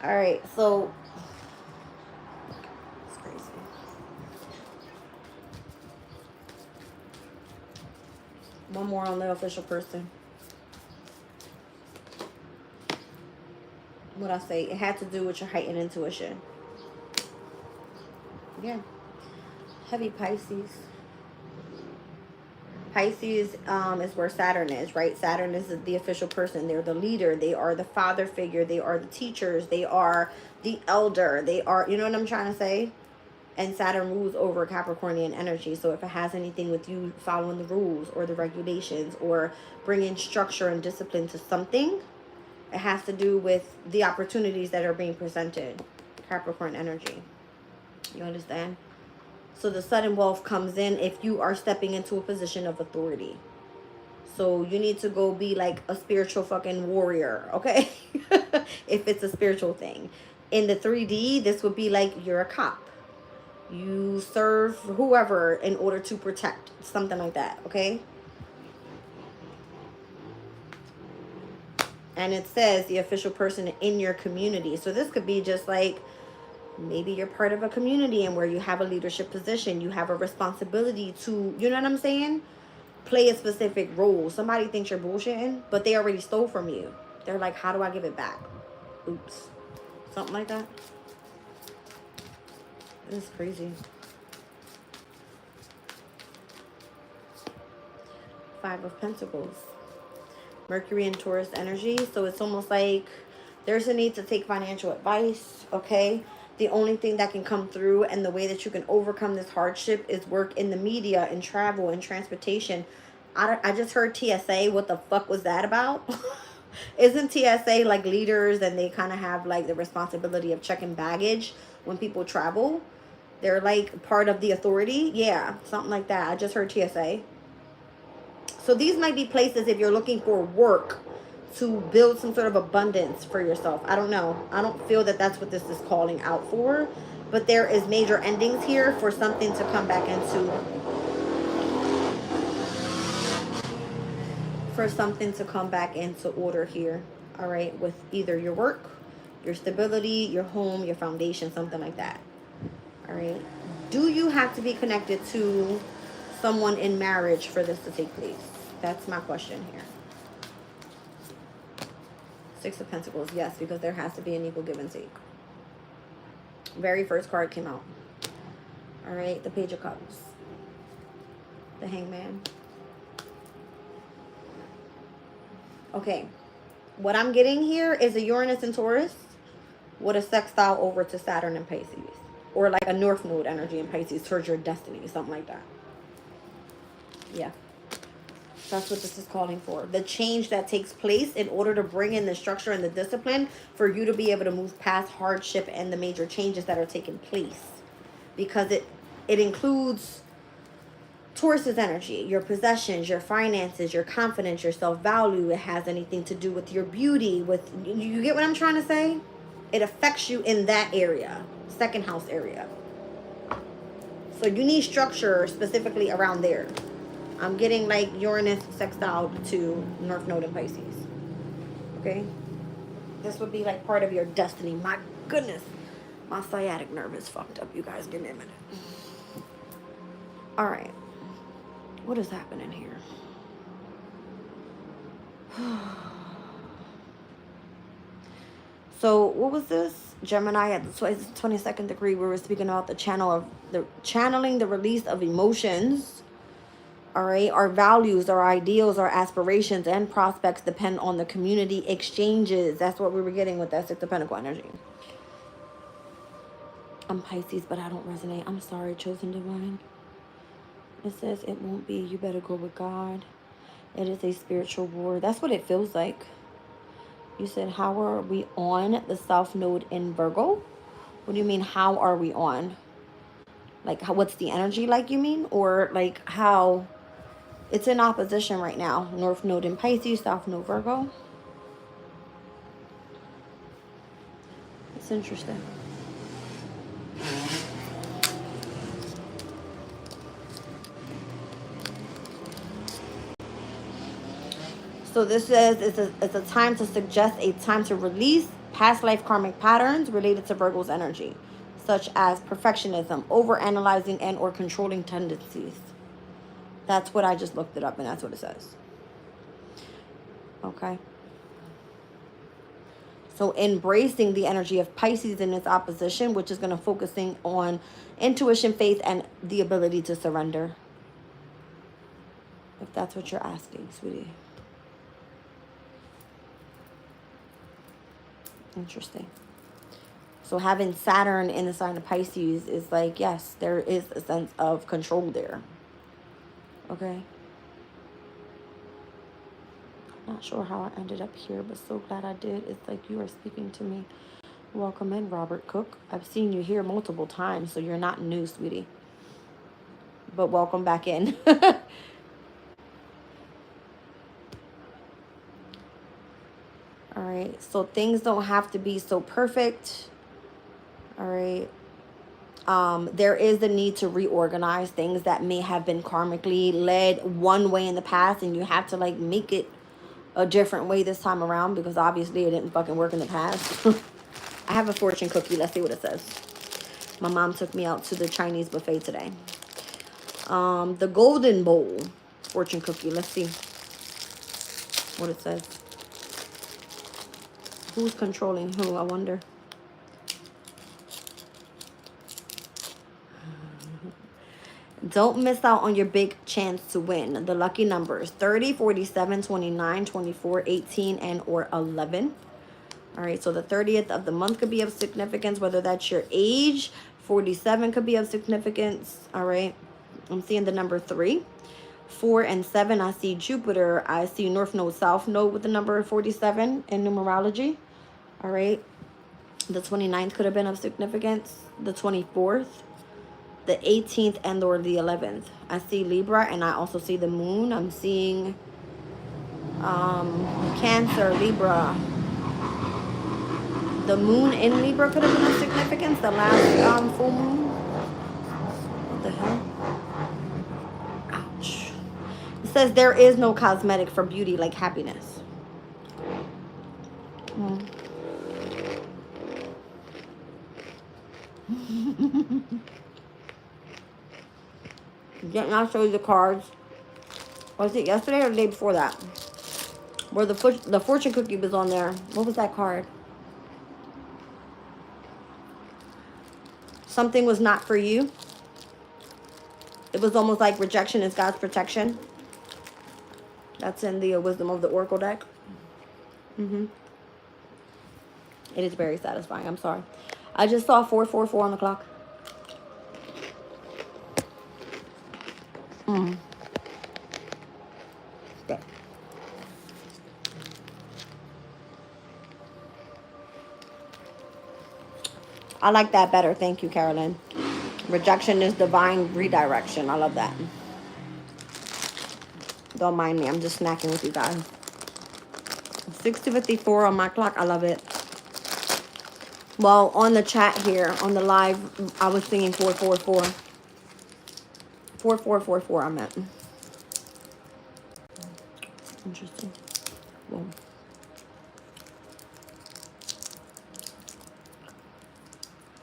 All right, so it's crazy. One more on the official person. What I say, it had to do with your heightened intuition. Yeah. Heavy Pisces. Pisces is where Saturn is, right? Saturn is the official person. They're the leader. They are the father figure. They are the teachers. They are the elder. They are, you know what I'm trying to say? And Saturn rules over Capricornian energy. So if it has anything with you following the rules or the regulations or bringing structure and discipline to something, it has to do with the opportunities that are being presented. Capricorn energy. You understand? So the sudden wealth comes in if you are stepping into a position of authority. So you need to go be like a spiritual fucking warrior, okay? If it's a spiritual thing. In the 3D, this would be like you're a cop. You serve whoever in order to protect. Something like that, okay? And it says the official person in your community. So this could be just like, maybe you're part of a community and where you have a leadership position. You have a responsibility to, you know what I'm saying? Play a specific role. Somebody thinks you're bullshitting, but they already stole from you. They're like, how do I give it back? Oops. Something like that. This is crazy. 5 of Pentacles. Mercury and Taurus energy. So it's almost like there's a need to take financial advice, okay? The only thing that can come through and the way that you can overcome this hardship is work in the media and travel and transportation. I just heard TSA. What the fuck was that about? Isn't TSA like leaders and they kind of have like the responsibility of checking baggage when people travel? They're like part of the authority. Yeah, something like that. I just heard TSA. So these might be places if you're looking for work to build some sort of abundance for yourself. I don't know. I don't feel that that's what this is calling out for. But there is major endings here for something to come back into. For something to come back into order here. All right. With either your work, your stability, your home, your foundation, something like that. All right. Do you have to be connected to someone in marriage for this to take place? That's my question here. 6 of Pentacles, yes, because there has to be an equal give and take. Very first card came out. All right, the Page of Cups. The Hangman. Okay, what I'm getting here is a Uranus and Taurus with a sextile over to Saturn and Pisces. Or like a North Node energy in Pisces towards your destiny, something like that. Yeah. That's what this is calling for. The change that takes place in order to bring in the structure and the discipline for you to be able to move past hardship and the major changes that are taking place. Because it includes Taurus's energy, your possessions, your finances, your confidence, your self-value. It has anything to do with your beauty, with, you get what I'm trying to say? It affects you in that area, second house area. So you need structure specifically around there. I'm getting like Uranus sextile to North Node in Pisces. Okay? This would be like part of your destiny. My goodness. My sciatic nerve is fucked up. You guys, give me a minute. All right. What is happening here? So what was this? Gemini at the 22nd degree. We were speaking about the channeling the release of emotions. All right. Our values, our ideals, our aspirations, and prospects depend on the community exchanges. That's what we were getting with that Six of Pentacle energy. I'm Pisces, but I don't resonate. I'm sorry, chosen divine. It says it won't be. You better go with God. It is a spiritual war. That's what it feels like. You said, how are we on the South Node in Virgo? What do you mean, how are we on? Like, what's the energy like, you mean? Or, like, how it's in opposition right now. North Node in Pisces, South Node Virgo. It's interesting. So this says it's a time to suggest a time to release past life karmic patterns related to Virgo's energy, such as perfectionism, overanalyzing, and or controlling tendencies. That's what I just looked it up, and that's what it says. Okay. So embracing the energy of Pisces in its opposition, which is going to focusing on intuition, faith, and the ability to surrender. If that's what you're asking, sweetie. Interesting. So having Saturn in the sign of Pisces is like, yes, there is a sense of control there. Okay. Not sure how I ended up here, but so glad I did. It's like you are speaking to me. Welcome in, Robert Cook. I've seen you here multiple times, so you're not new, sweetie. But welcome back in. All right. So things don't have to be so perfect. All right. There is the need to reorganize things that may have been karmically led one way in the past, and you have to like make it a different way this time around, because obviously it didn't fucking work in the past. I have a fortune cookie. Let's see what it says. My mom took me out to the Chinese buffet today. The golden bowl fortune cookie. Let's see what it says. Who's controlling who, I wonder. Don't miss out on your big chance to win. The lucky numbers 30, 47, 29, 24, 18, and or 11. All right, so the 30th of the month could be of significance, whether that's your age. 47 could be of significance. All right, I'm seeing the number 3. 4 and 7, I see Jupiter. I see North Node, South Node with the number 47 in numerology. All right, the 29th could have been of significance. The 24th, the 18th, and or the 11th. I see Libra, and I also see the moon. I'm seeing Cancer, Libra. The moon in Libra could have been of significance. The last full moon. What the hell? Ouch. It says there is no cosmetic for beauty like happiness. Didn't I show you the cards? Was it yesterday or the day before that? Where the fortune cookie was on there. What was that card? Something was not for you. It was almost like rejection is God's protection. That's in the Wisdom of the Oracle deck. It is very satisfying. I'm sorry. I just saw 444 on the clock. Okay. I like that better. Thank you, Carolyn. Rejection is divine redirection. I love that. Don't mind me. I'm just snacking with you guys. 6:54 on my clock. I love it. Well, on the chat here, on the live, I was singing 444. 4444, I meant. Interesting. Whoa.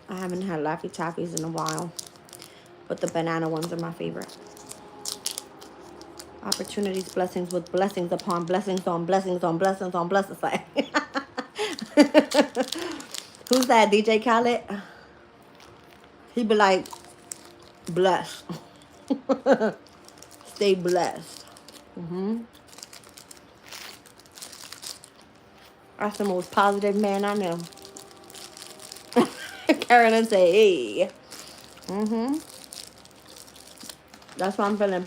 I haven't had Laffy Taffies in a while, but the banana ones are my favorite. Opportunities, blessings with blessings upon blessings on blessings on blessings on blessings. Like, who's that? DJ Khaled? He be like, blessed. Stay blessed. That's the most positive man I know. Carolyn say, hey. That's what I'm feeling.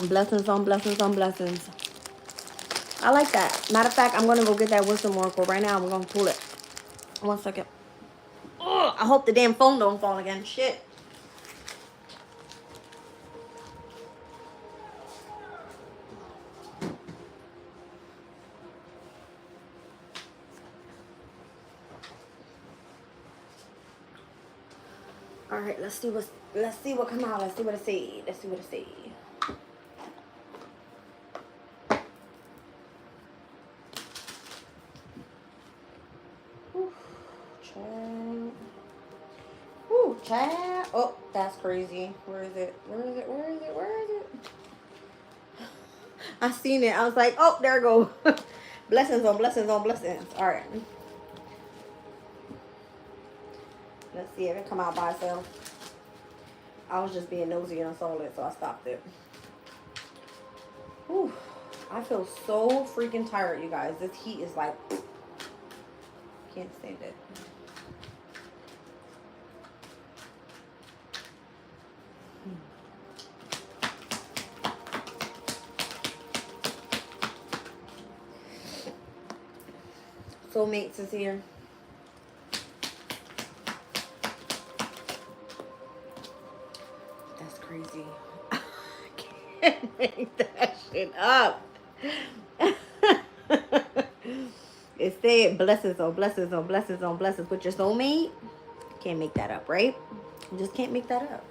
Blessings on blessings on blessings. I like that. Matter of fact, I'm going to go get that wisdom oracle right now. We're going to pull it. 1 second. Ugh, I hope the damn phone don't fall again. Shit. All right, let's see what come out. Let's see what it say. Let's see what it say. Child. Ooh, child. Oh, that's crazy. Where is it? Where is it? Where is it? Where is it? I seen it. I was like, oh, there it go. Blessings on blessings on blessings. All right. Let's see if it come out by itself. I was just being nosy and I saw it, so I stopped it. Whew. I feel so freaking tired, you guys. This heat is like, can't stand it. Soulmates is here. That's crazy. I can't make that shit up. It said blessings on blessings on blessings on blessings with your soulmate. Can't make that up, right? You just can't make that up.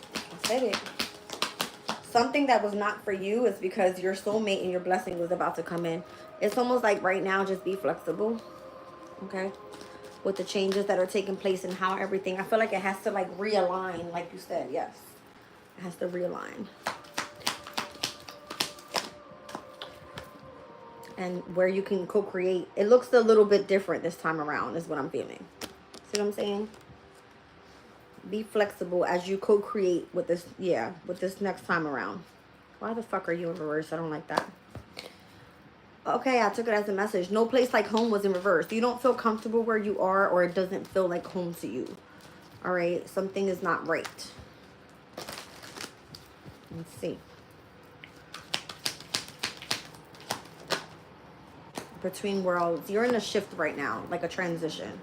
I said it. Something that was not for you is because your soulmate and your blessing was about to come in. It's almost like right now, just be flexible, okay? With the changes that are taking place and how everything, I feel like it has to like realign, like you said, yes. It has to realign. And where you can co-create. It looks a little bit different this time around is what I'm feeling. See what I'm saying? Be flexible as you co-create with this, yeah, with this next time around. Why the fuck are you in reverse? I don't like that. Okay, I took it as a message. No place like home was in reverse. You don't feel comfortable where you are, or it doesn't feel like home to you. All right, something is not right. Let's see. Between worlds. You're in a shift right now, like a transition.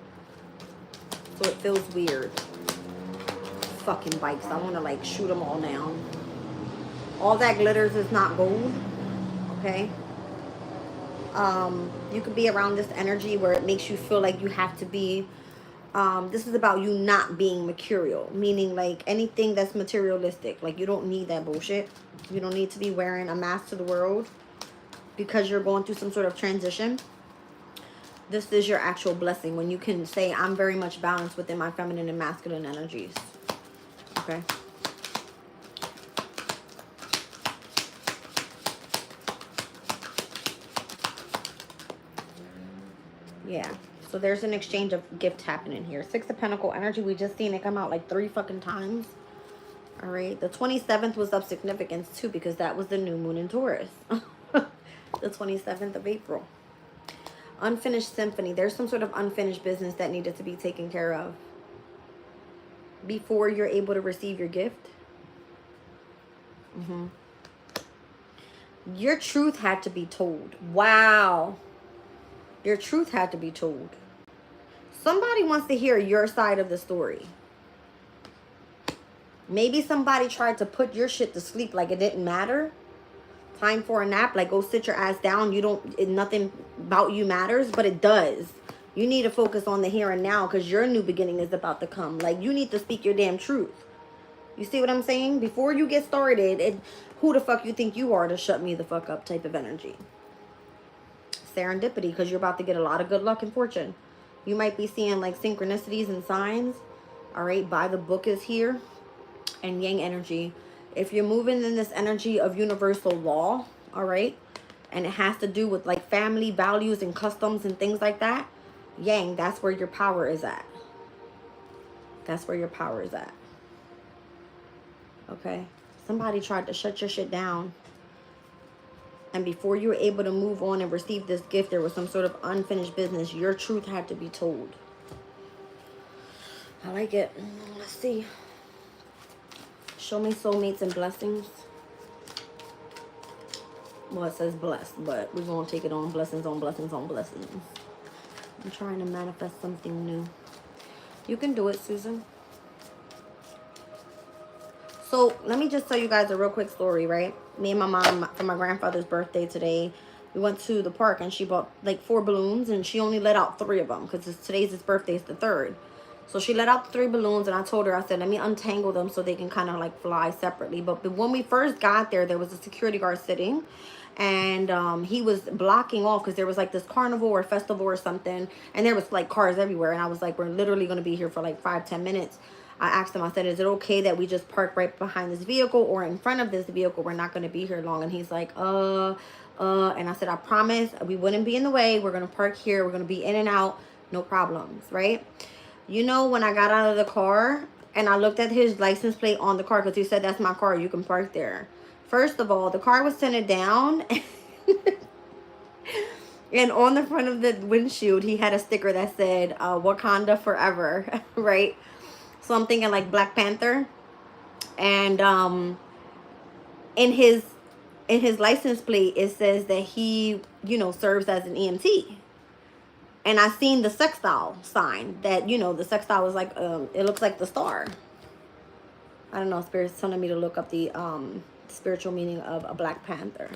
So it feels weird. Fucking bikes. I want to like shoot them all down. All that glitters is not gold. Okay? You could be around this energy where it makes you feel like you have to be, this is about you not being mercurial, meaning like anything that's materialistic. Like you don't need that bullshit. You don't need to be wearing a mask to the world because you're going through some sort of transition. This is your actual blessing when you can say, I'm very much balanced within my feminine and masculine energies. Okay? Yeah. So there's an exchange of gifts happening here. 6 of Pentacle energy. We just seen it come out like 3 fucking times. All right. The 27th was of significance too because that was the new moon in Taurus. The 27th of April. Unfinished symphony. There's some sort of unfinished business that needed to be taken care of before you're able to receive your gift. Your truth had to be told. Wow. Your truth had to be told. Somebody wants to hear your side of the story. Maybe somebody tried to put your shit to sleep like it didn't matter. Time for a nap, like go sit your ass down. You don't, nothing about you matters, but it does. You need to focus on the here and now because your new beginning is about to come. Like, you need to speak your damn truth. You see what I'm saying? Before you get started, who the fuck you think you are to shut me the fuck up type of energy. Serendipity, because you're about to get a lot of good luck and fortune. You might be seeing like synchronicities and signs. All right, by the book is here. And yang energy. If you're moving in this energy of universal law, all right, and it has to do with like family values and customs and things like that, yang, that's where your power is at. That's where your power is at. Okay? Somebody tried to shut your shit down. And before you were able to move on and receive this gift, there was some sort of unfinished business. Your truth had to be told. I like it. Let's see. Show me soulmates and blessings. Well, it says blessed, but we're going to take it on blessings on blessings on blessings. I'm trying to manifest something new. You can do it, Susan. So let me just tell you guys a real quick story, right? Me and my mom, for my grandfather's birthday today, we went to the park and she bought like 4 balloons and she only let out 3 of them because today's his birthday, it's the 3rd. So she let out 3 balloons and I told her, I said, let me untangle them so they can kind of like fly separately. But when we first got there was a security guard sitting and he was blocking off because there was like this carnival or festival or something. And there was like cars everywhere. And I was like, we're literally going to be here for like 5-10 minutes. I asked him, I said, is it okay that we just park right behind this vehicle or in front of this vehicle? We're not going to be here long. And he's like, and I said, I promise we wouldn't be in the way. We're going to park here. We're going to be in and out. No problems, right? You know, when I got out of the car and I looked at his license plate on the car because he said, that's my car. You can park there. First of all, the car was tinted down. And on the front of the windshield, he had a sticker that said, Wakanda forever, right? So I'm thinking like Black Panther. And in his license plate, it says that he, you know, serves as an EMT. And I seen the sextile sign that, you know, the sextile was like, it looks like the star. I don't know, Spirit's telling me to look up the spiritual meaning of a Black Panther.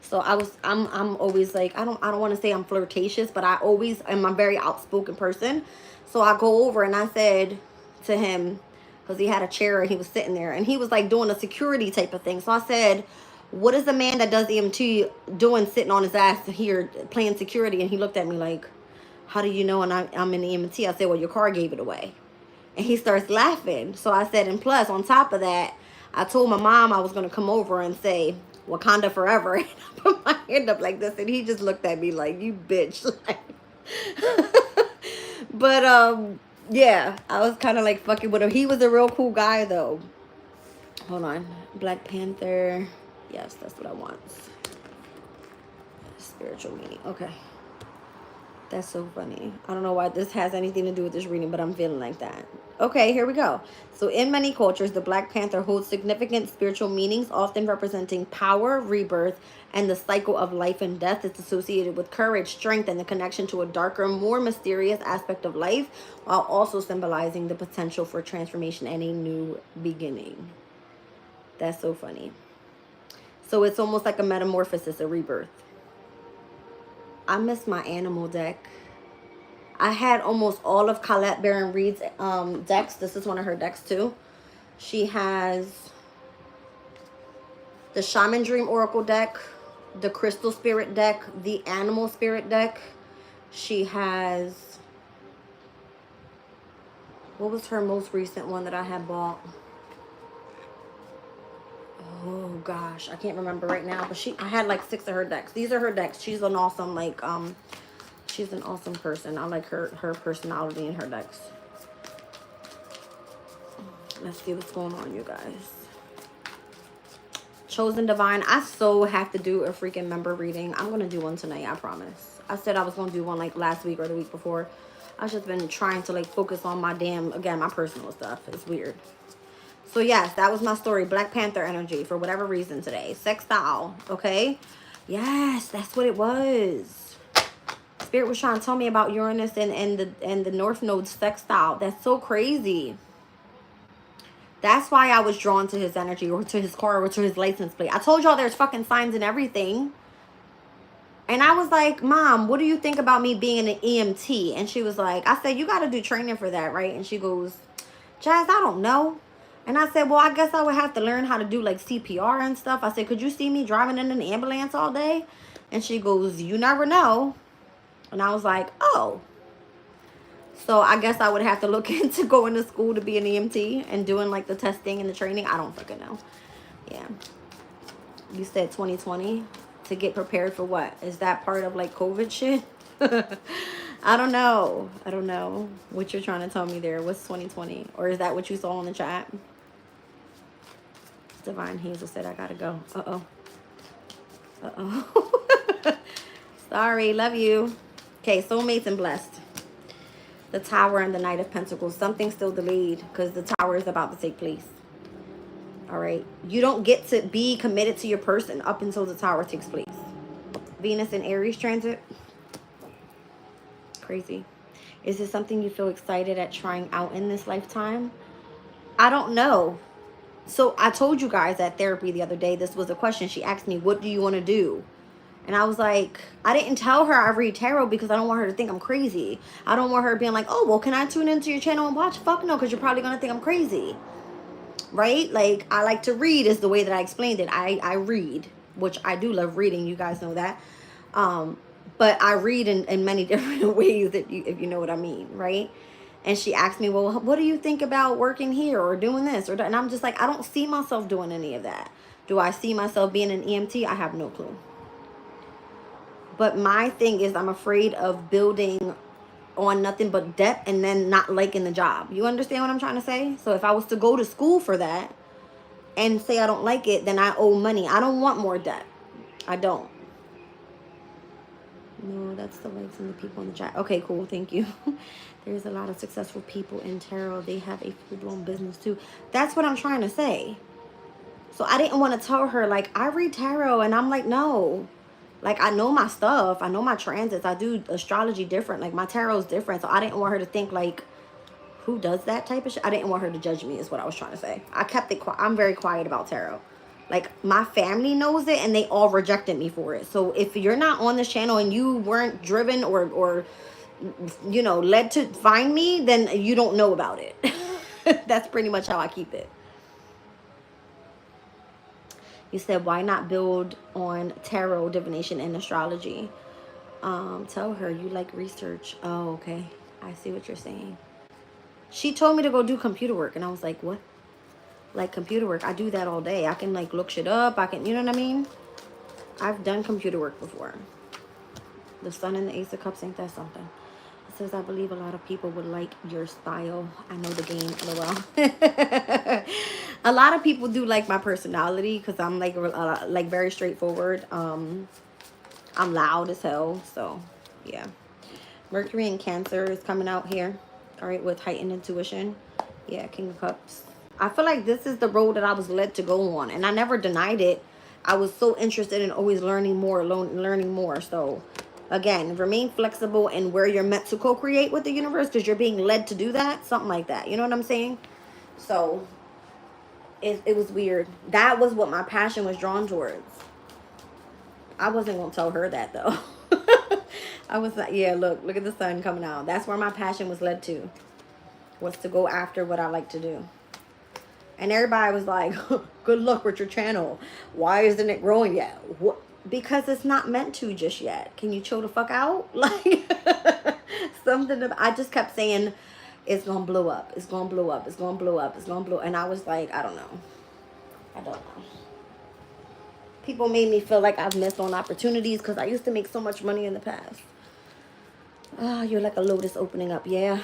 So I'm always like, I don't want to say I'm flirtatious, but I always am a very outspoken person. So I go over and I said to him, because he had a chair and he was sitting there and he was like doing a security type of thing. So I said, what is the man that does EMT doing sitting on his ass here playing security? And he looked at me like, how do you know? And I'm in the EMT. I said, well, your car gave it away. And he starts laughing. So I said, and plus on top of that, I told my mom I was going to come over and say, Wakanda forever. And I put my hand up like this. And he just looked at me like, you bitch. But, yeah, I was kind of like fucking with him. He was a real cool guy, though. Hold on. Black Panther. Yes, that's what I want. Spiritual meaning. Okay. That's so funny. I don't know why this has anything to do with this reading, but I'm feeling like that. Okay, here we go. So in many cultures, the Black Panther holds significant spiritual meanings, often representing power, rebirth, and the cycle of life and death. It's associated with courage, strength, and the connection to a darker, more mysterious aspect of life, while also symbolizing the potential for transformation and a new beginning. That's so funny. So it's almost like a metamorphosis, a rebirth. I miss my animal deck. I had almost all of Colette Baron Reed's decks. This is one of her decks too. She has the Shaman Dream Oracle deck, the Crystal Spirit deck, the Animal Spirit deck. She has, what was her most recent one that I had bought? Oh gosh, I can't remember right now, but I had like 6 of her decks. These are her decks. She's an awesome, like, she's an awesome person. I like her personality and her decks. Let's see what's going on, you guys. Chosen Divine. I so have to do a freaking member reading. I'm going to do one tonight, I promise. I said I was going to do one like last week or the week before. I've just been trying to like focus on my my personal stuff. It's weird. So yes, that was my story. Black Panther energy for whatever reason today. Sextile, okay? Yes, that's what it was. Spirit was trying to tell me about Uranus and the North Node sextile. That's so crazy. That's why I was drawn to his energy, or to his car, or to his license plate. I told y'all there's fucking signs and everything. And I was like, Mom, what do you think about me being an EMT? And she was like, I said, you got to do training for that, right? And she goes, Jazz, I don't know. And I said, well, I guess I would have to learn how to do like CPR and stuff. I said, could you see me driving in an ambulance all day? And she goes, you never know. And I was like, oh. So I guess I would have to look into going to school to be an EMT and doing like the testing and the training. I don't fucking know. Yeah. You said 2020 to get prepared for what? Is that part of like COVID shit? I don't know. I don't know what you're trying to tell me there. What's 2020? Or is that what you saw in the chat? Divine Hazel said I gotta go. Uh-oh. Uh-oh. Sorry. Love you. Okay, soulmates and blessed. The Tower and the Knight of Pentacles. Something's still delayed because the Tower is about to take place. All right. You don't get to be committed to your person up until the Tower takes place. Venus in Aries transit. Crazy. Is this something you feel excited at trying out in this lifetime? I don't know. So I told you guys at therapy the other day, this was a question. She asked me, what do you want to do? And I was like, I didn't tell her I read tarot because I don't want her to think I'm crazy. I don't want her being like, oh, well, can I tune into your channel and watch? Fuck no, because you're probably going to think I'm crazy. Right? Like, I like to read is the way that I explained it. I read, which I do love reading. You guys know that. But I read in many different ways, if you know what I mean, right? And she asked me, well, what do you think about working here or doing this? And I'm just like, I don't see myself doing any of that. Do I see myself being an EMT? I have no clue. But my thing is I'm afraid of building on nothing but debt and then not liking the job. You understand what I'm trying to say? So if I was to go to school for that and say I don't like it, then I owe money. I don't want more debt. I don't. No, that's the likes and the people in the chat. Okay, cool. Thank you. There's a lot of successful people in tarot. They have a full-blown business too. That's what I'm trying to say. So I didn't want to tell her, like, I read tarot. And I'm like, no. Like, I know my stuff. I know my transits. I do astrology different. Like, my tarot's different. So I didn't want her to think, like, who does that type of shit? I didn't want her to judge me is what I was trying to say. I kept it quiet. I'm very quiet about tarot. Like, my family knows it, and they all rejected me for it. So if you're not on this channel and you weren't driven or you know, led to find me, then you don't know about it. That's pretty much how I keep it. You said, why not build on tarot, divination, and astrology? Tell her you like research. Oh, okay. I see what you're saying. She told me to go do computer work, and I was like, what? Like, computer work? I do that all day. I can, like, look shit up. I can, you know what I mean? I've done computer work before. The Sun and the Ace of Cups, ain't that something? It says, I believe a lot of people would like your style. I know the game, lol. A lot of people do like my personality because I'm, like very straightforward. I'm loud as hell, so, yeah. Mercury in Cancer is coming out here, all right, with heightened intuition. Yeah, King of Cups. I feel like this is the road that I was led to go on, and I never denied it. I was so interested in always learning more, learning more. So, again, remain flexible in where you're meant to co-create with the universe because you're being led to do that, something like that. You know what I'm saying? So, it was weird. That was what my passion was drawn towards. I wasn't going to tell her that, though. I was like, yeah, look at the sun coming out. That's where my passion was led to, was to go after what I like to do. And everybody was like, good luck with your channel. Why isn't it growing yet? What? Because it's not meant to just yet. Can you chill the fuck out? Like, something. I just kept saying, it's going to blow up. It's going to blow up. It's going to blow up. It's going to blow. And I was like, I don't know. I don't know. People made me feel like I've missed on opportunities because I used to make so much money in the past. Ah, you're like a lotus opening up. Yeah.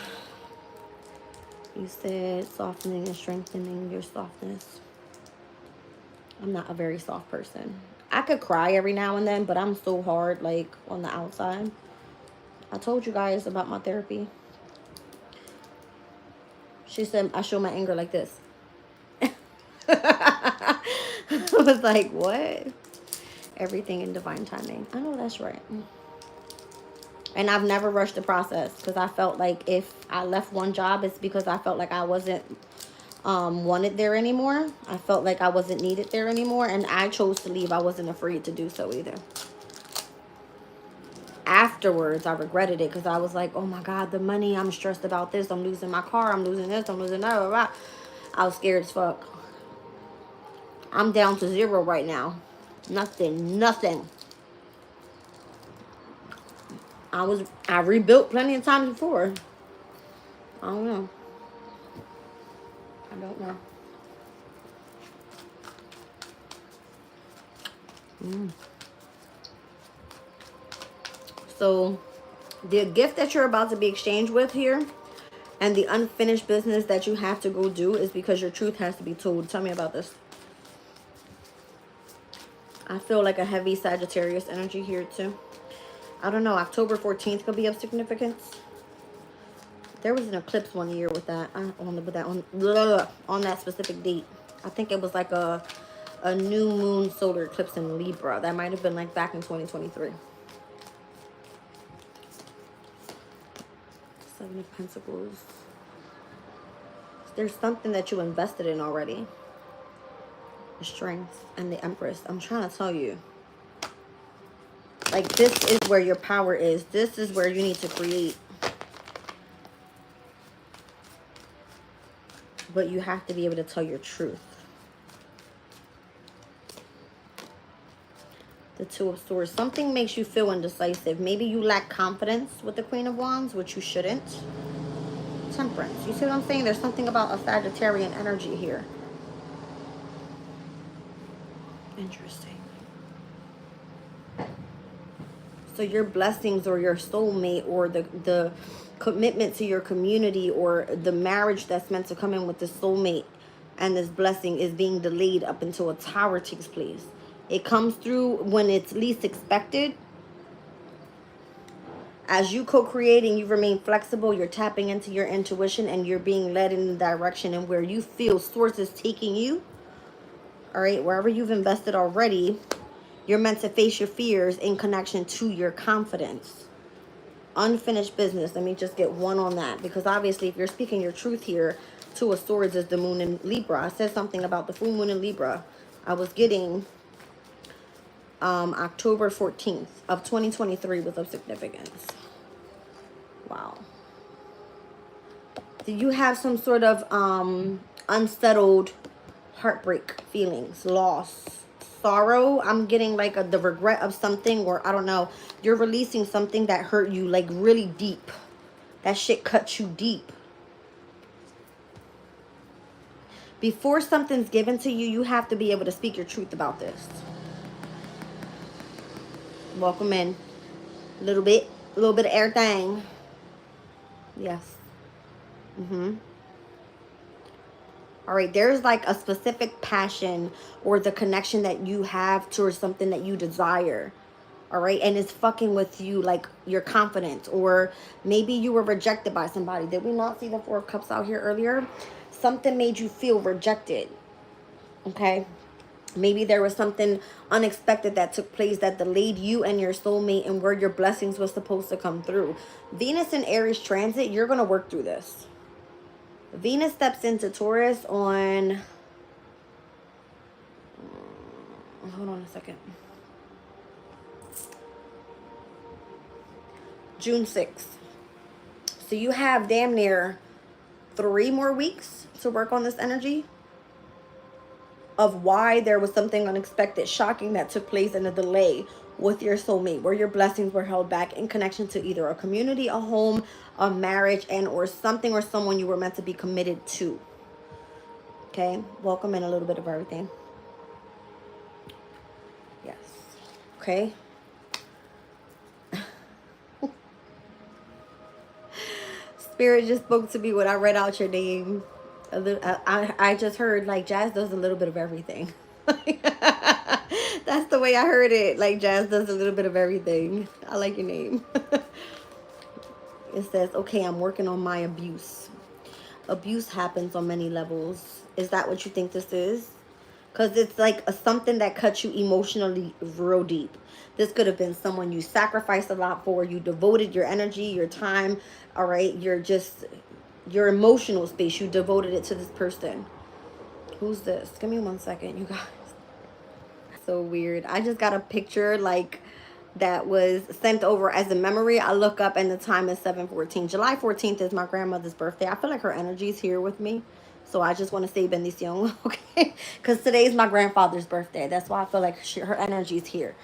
You said softening and strengthening your softness. I'm not a very soft person. I could cry every now and then, but I'm so hard, like, on the outside. I told you guys about my therapy. She said I show my anger like this. I was like, what? Everything in divine timing. I know that's right. And I've never rushed the process because I felt like if I left one job, it's because I felt like I wasn't wanted there anymore. I felt like I wasn't needed there anymore, and I chose to leave. I wasn't afraid to do so either. Afterwards, I regretted it because I was like, oh my God, the money, I'm stressed about this, I'm losing my car, I'm losing this, I'm losing that, blah, blah. I was scared as fuck. I'm down to 0 right now. Nothing. I rebuilt plenty of times before. I don't know. I don't know. So the gift that you're about to be exchanged with here and the unfinished business that you have to go do is because your truth has to be told. Tell me about this. I feel like a heavy Sagittarius energy here too. I don't know. October 14th could be of significance. There was an eclipse one year with that. On that specific date. I think it was like a new moon solar eclipse in Libra. That might have been like back in 2023. 7 of Pentacles. There's something that you invested in already. The Strength and the Empress. I'm trying to tell you. Like, this is where your power is. This is where you need to create. But you have to be able to tell your truth. The Two of Swords. Something makes you feel indecisive. Maybe you lack confidence with the Queen of Wands, which you shouldn't. Temperance. You see what I'm saying? There's something about a Sagittarian energy here. Interesting. So your blessings or your soulmate or the commitment to your community or the marriage that's meant to come in with the soulmate and this blessing is being delayed up until a tower takes place. It comes through when it's least expected. As you co-creating, you remain flexible. You're tapping into your intuition and you're being led in the direction and where you feel source is taking you. All right, wherever you've invested already, you're meant to face your fears in connection to your confidence. Unfinished business. Let me just get one on that. Because obviously, if you're speaking your truth here, Two of Swords is the moon in Libra. I said something about the full moon in Libra. I was getting October 14th of 2023 was of significance. Wow. Do you have some sort of unsettled heartbreak feelings, loss, sorrow? I'm getting like the regret of something, or I don't know. You're releasing something that hurt you like really deep. That shit cut you deep. Before something's given to you, you have to be able to speak your truth about this. Welcome in. A little bit of everything. Yes. All right, there's like a specific passion or the connection that you have towards something that you desire. All right, and it's fucking with you, like your confidence, or maybe you were rejected by somebody. Did we not see the Four of Cups out here earlier? Something made you feel rejected. Okay, maybe there was something unexpected that took place that delayed you and your soulmate and where your blessings was supposed to come through. Venus in Aries transit, you're gonna work through this. Venus steps into Taurus on, hold on a second, June 6th. So you have damn near 3 more weeks to work on this energy of why there was something unexpected, shocking that took place in a delay with your soulmate, where your blessings were held back in connection to either a community, a home, a marriage, and or something or someone you were meant to be committed to. Okay, welcome in a little bit of everything. Yes. Okay. Spirit just spoke to me when I read out your name. A little, I just heard like Jazz does a little bit of everything. That's the way I heard it. Like Jazz does a little bit of everything. I like your name. It says, okay, I'm working on my abuse. Abuse happens on many levels. Is that what you think this is? Because it's like something that cuts you emotionally real deep. This could have been someone you sacrificed a lot for. You devoted your energy, your time. All right. Your emotional space. You devoted it to this person. Who's this? Give me 1 second, you guys. So weird. I just got a picture like that was sent over as a memory. I look up and the time is 7:14. July 14th is my grandmother's birthday. I feel like her energy's here with me. So I just want to say bendición, okay? Because today's my grandfather's birthday. That's why I feel like her energy's here.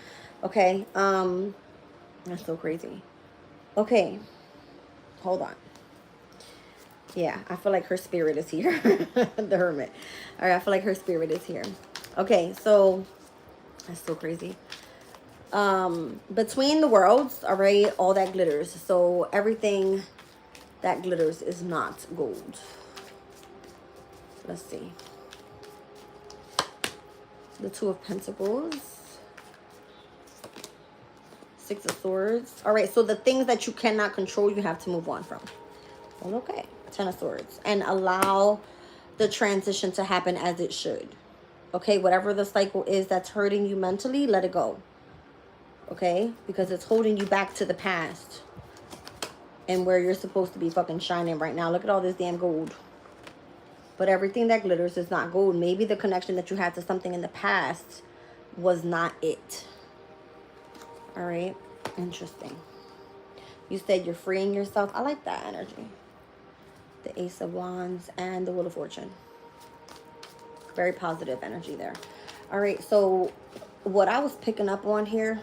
Okay? That's so crazy. Okay. Hold on. Yeah, I feel like her spirit is here. The Hermit. All right, I feel like her spirit is here. Okay, so that's so crazy. Between the worlds, all right, all that glitters. So everything that glitters is not gold. Let's see. The Two of Pentacles. Six of Swords. All right, so the things that you cannot control, you have to move on from. Well, okay. Ten of Swords. And allow the transition to happen as it should. Okay, whatever the cycle is that's hurting you mentally, let it go. Okay, because it's holding you back to the past and where you're supposed to be fucking shining right now. Look at all this damn gold. But everything that glitters is not gold. Maybe the connection that you had to something in the past was not it. All right, interesting. You said you're freeing yourself. I like that energy. The Ace of Wands and the Wheel of Fortune. Very positive energy there. All right, so what I was picking up on here,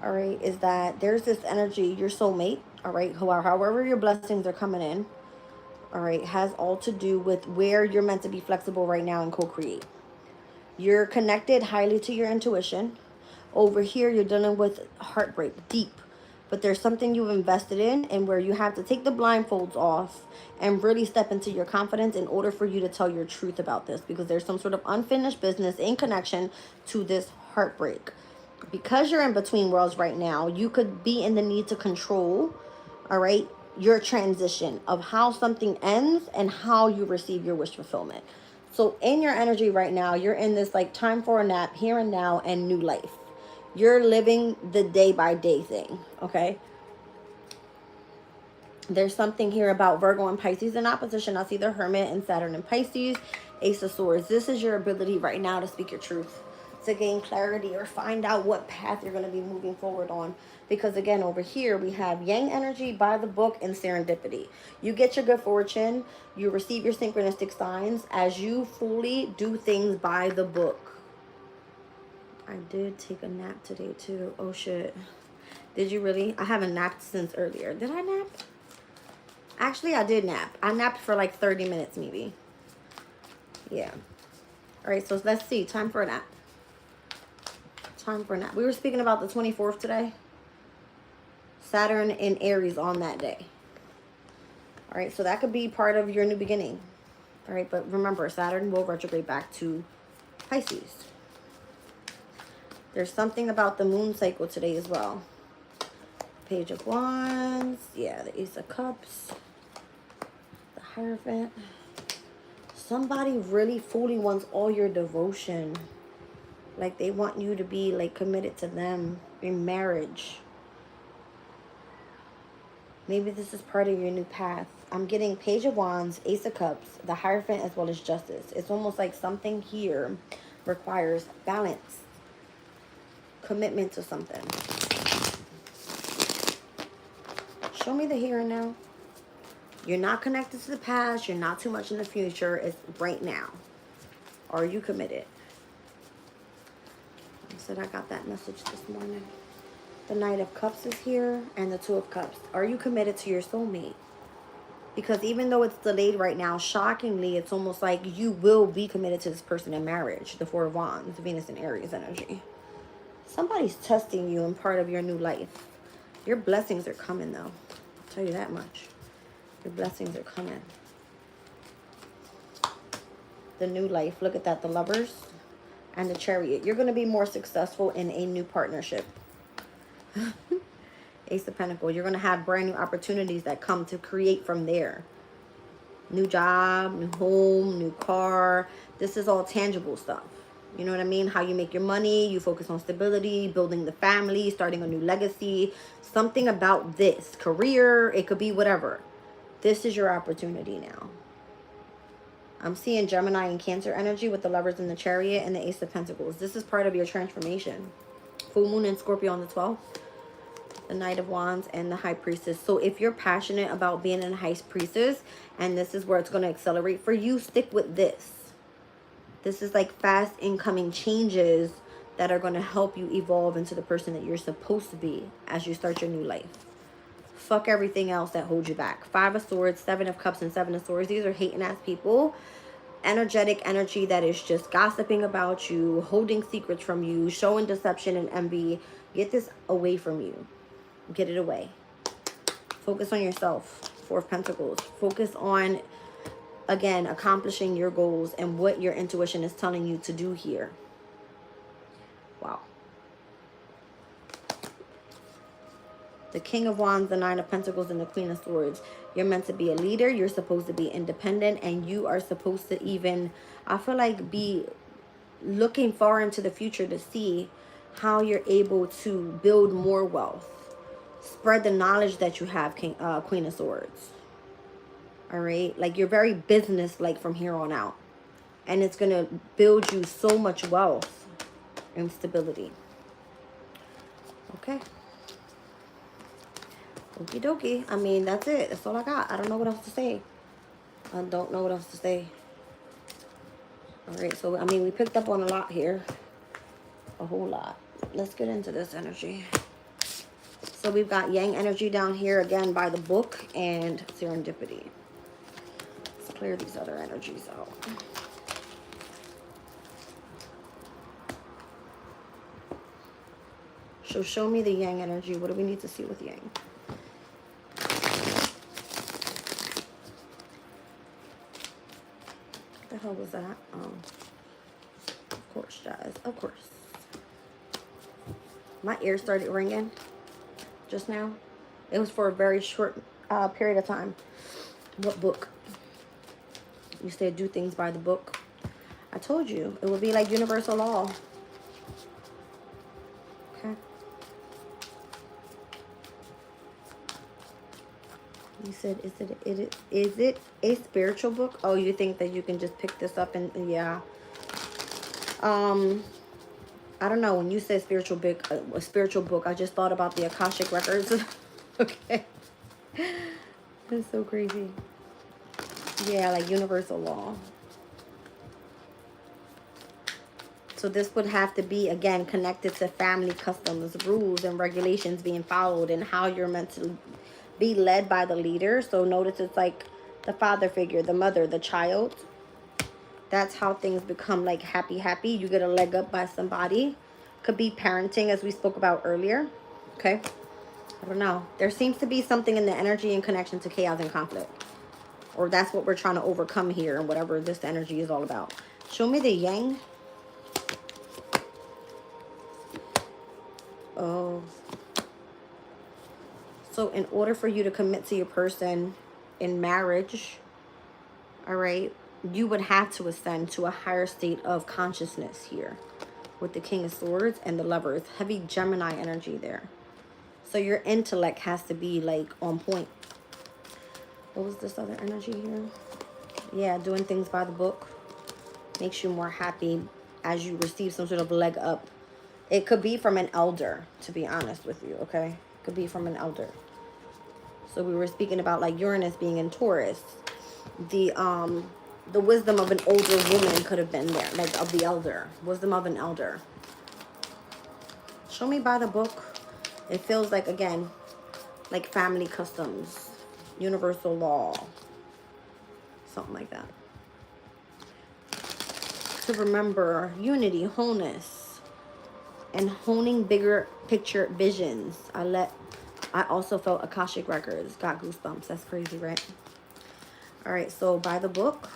all right, is that there's this energy, your soulmate, all right, however your blessings are coming in, all right, has all to do with where you're meant to be flexible right now and co-create. You're connected highly to your intuition. Over here, you're dealing with heartbreak, deep. But there's something you've invested in and where you have to take the blindfolds off and really step into your confidence in order for you to tell your truth about this. Because there's some sort of unfinished business in connection to this heartbreak. Because you're in between worlds right now, you could be in the need to control, all right, your transition of how something ends and how you receive your wish fulfillment. So in your energy right now, you're in this like time for a nap, here and now, and new life. You're living the day by day thing, okay? There's something here about Virgo and Pisces in opposition. I see the Hermit and Saturn and Pisces, Ace of Swords. This is your ability right now to speak your truth, to gain clarity or find out what path you're going to be moving forward on. Because again, over here, we have Yang energy, by the book, and serendipity. You get your good fortune. You receive your synchronistic signs as you fully do things by the book. I did take a nap today too. Oh shit. Did you really? I haven't napped since earlier. Did I nap? Actually, I did nap. I napped for like 30 minutes maybe. Yeah. All right, so let's see. Time for a nap. Time for a nap. We were speaking about the 24th today. Saturn in Aries on that day. All right, so that could be part of your new beginning. All right, but remember, Saturn will retrograde back to Pisces. There's something about the moon cycle today as well. Page of Wands. Yeah, the Ace of Cups. The Hierophant. Somebody really fully wants all your devotion. Like they want you to be like committed to them in marriage. Maybe this is part of your new path. I'm getting Page of Wands, Ace of Cups, the Hierophant, as well as Justice. It's almost like something here requires balance. Commitment to something. Show me the here and now. You're not connected to the past. You're not too much in the future. It's right now. Are you committed? I said I got that message this morning. The Knight of Cups is here and the Two of Cups. Are you committed to your soulmate? Because even though it's delayed right now, shockingly, it's almost like you will be committed to this person in marriage. The Four of Wands, Venus and Aries energy. Somebody's testing you in part of your new life. Your blessings are coming, though. I'll tell you that much. Your blessings are coming. The new life. Look at that. The Lovers and the Chariot. You're going to be more successful in a new partnership. Ace of Pentacles. You're going to have brand new opportunities that come to create from there. New job, new home, new car. This is all tangible stuff. You know what I mean? How you make your money. You focus on stability, building the family, starting a new legacy. Something about this. Career. It could be whatever. This is your opportunity now. I'm seeing Gemini and Cancer energy with the Lovers in the Chariot and the Ace of Pentacles. This is part of your transformation. Full moon in Scorpio on the 12th. The Knight of Wands and the High Priestess. So if you're passionate about being a High Priestess and this is where it's going to accelerate for you, stick with this. This is like fast incoming changes that are going to help you evolve into the person that you're supposed to be as you start your new life. Fuck everything else that holds you back. 5 of Swords, 7 of Cups, and 7 of Swords. These are hating ass people. Energetic energy that is just gossiping about you, holding secrets from you, showing deception and envy. Get this away from you. Get it away. Focus on yourself. 4 of Pentacles. Focus on, again, accomplishing your goals and what your intuition is telling you to do here. Wow. The King of Wands, the 9 of Pentacles, and the Queen of Swords. You're meant to be a leader. You're supposed to be independent. And you are supposed to even, I feel like, be looking far into the future to see how you're able to build more wealth. Spread the knowledge that you have, Queen of Swords. All right? Like, you're very business-like from here on out. And it's going to build you so much wealth and stability. Okay. Okie dokie. I mean, that's it. That's all I got. I don't know what else to say. I don't know what else to say. All right. So, I mean, we picked up on a lot here. A whole lot. Let's get into this energy. So, we've got Yang energy down here again by the book and serendipity. Let's clear these other energies out. So, show me the Yang energy. What do we need to see with Yang? What the hell was that? Of course, guys. Of course. My ear started ringing just now. It was for a very short period of time. What book? You said do things by the book. I told you. It would be like universal law. Okay. You said, is it a spiritual book? Oh, you think that you can just pick this up and yeah. I don't know. When you said spiritual book, a spiritual book, I just thought about the Akashic records. Okay. That's so crazy. Yeah, like universal law. So this would have to be, again, connected to family customs, rules, and regulations being followed and how you're meant to be led by the leader. So notice it's like the father figure, the mother, the child. That's how things become like happy. You get a leg up by somebody. Could be parenting, as we spoke about earlier. Okay. I don't know. There seems to be something in the energy and connection to chaos and conflict. Or that's what we're trying to overcome here and whatever this energy is all about. Show me the Yang. Oh. So in order for you to commit to your person in marriage, all right, you would have to ascend to a higher state of consciousness here with the King of Swords and the Lovers. Heavy Gemini energy there. So your intellect has to be like on point. What was this other energy here? Yeah, doing things by the book makes you more happy as you receive some sort of leg up. It could be from an elder, to be honest with you, okay? It could be from an elder. So we were speaking about like Uranus being in Taurus. The wisdom of an older woman could have been there, like of the elder. Wisdom of an elder. Show me by the book. It feels like, again, like family customs, universal law, something like that. To remember unity, wholeness, and honing bigger picture visions. I also felt Akashic records. Got goosebumps. That's crazy, right? All right, so by the book,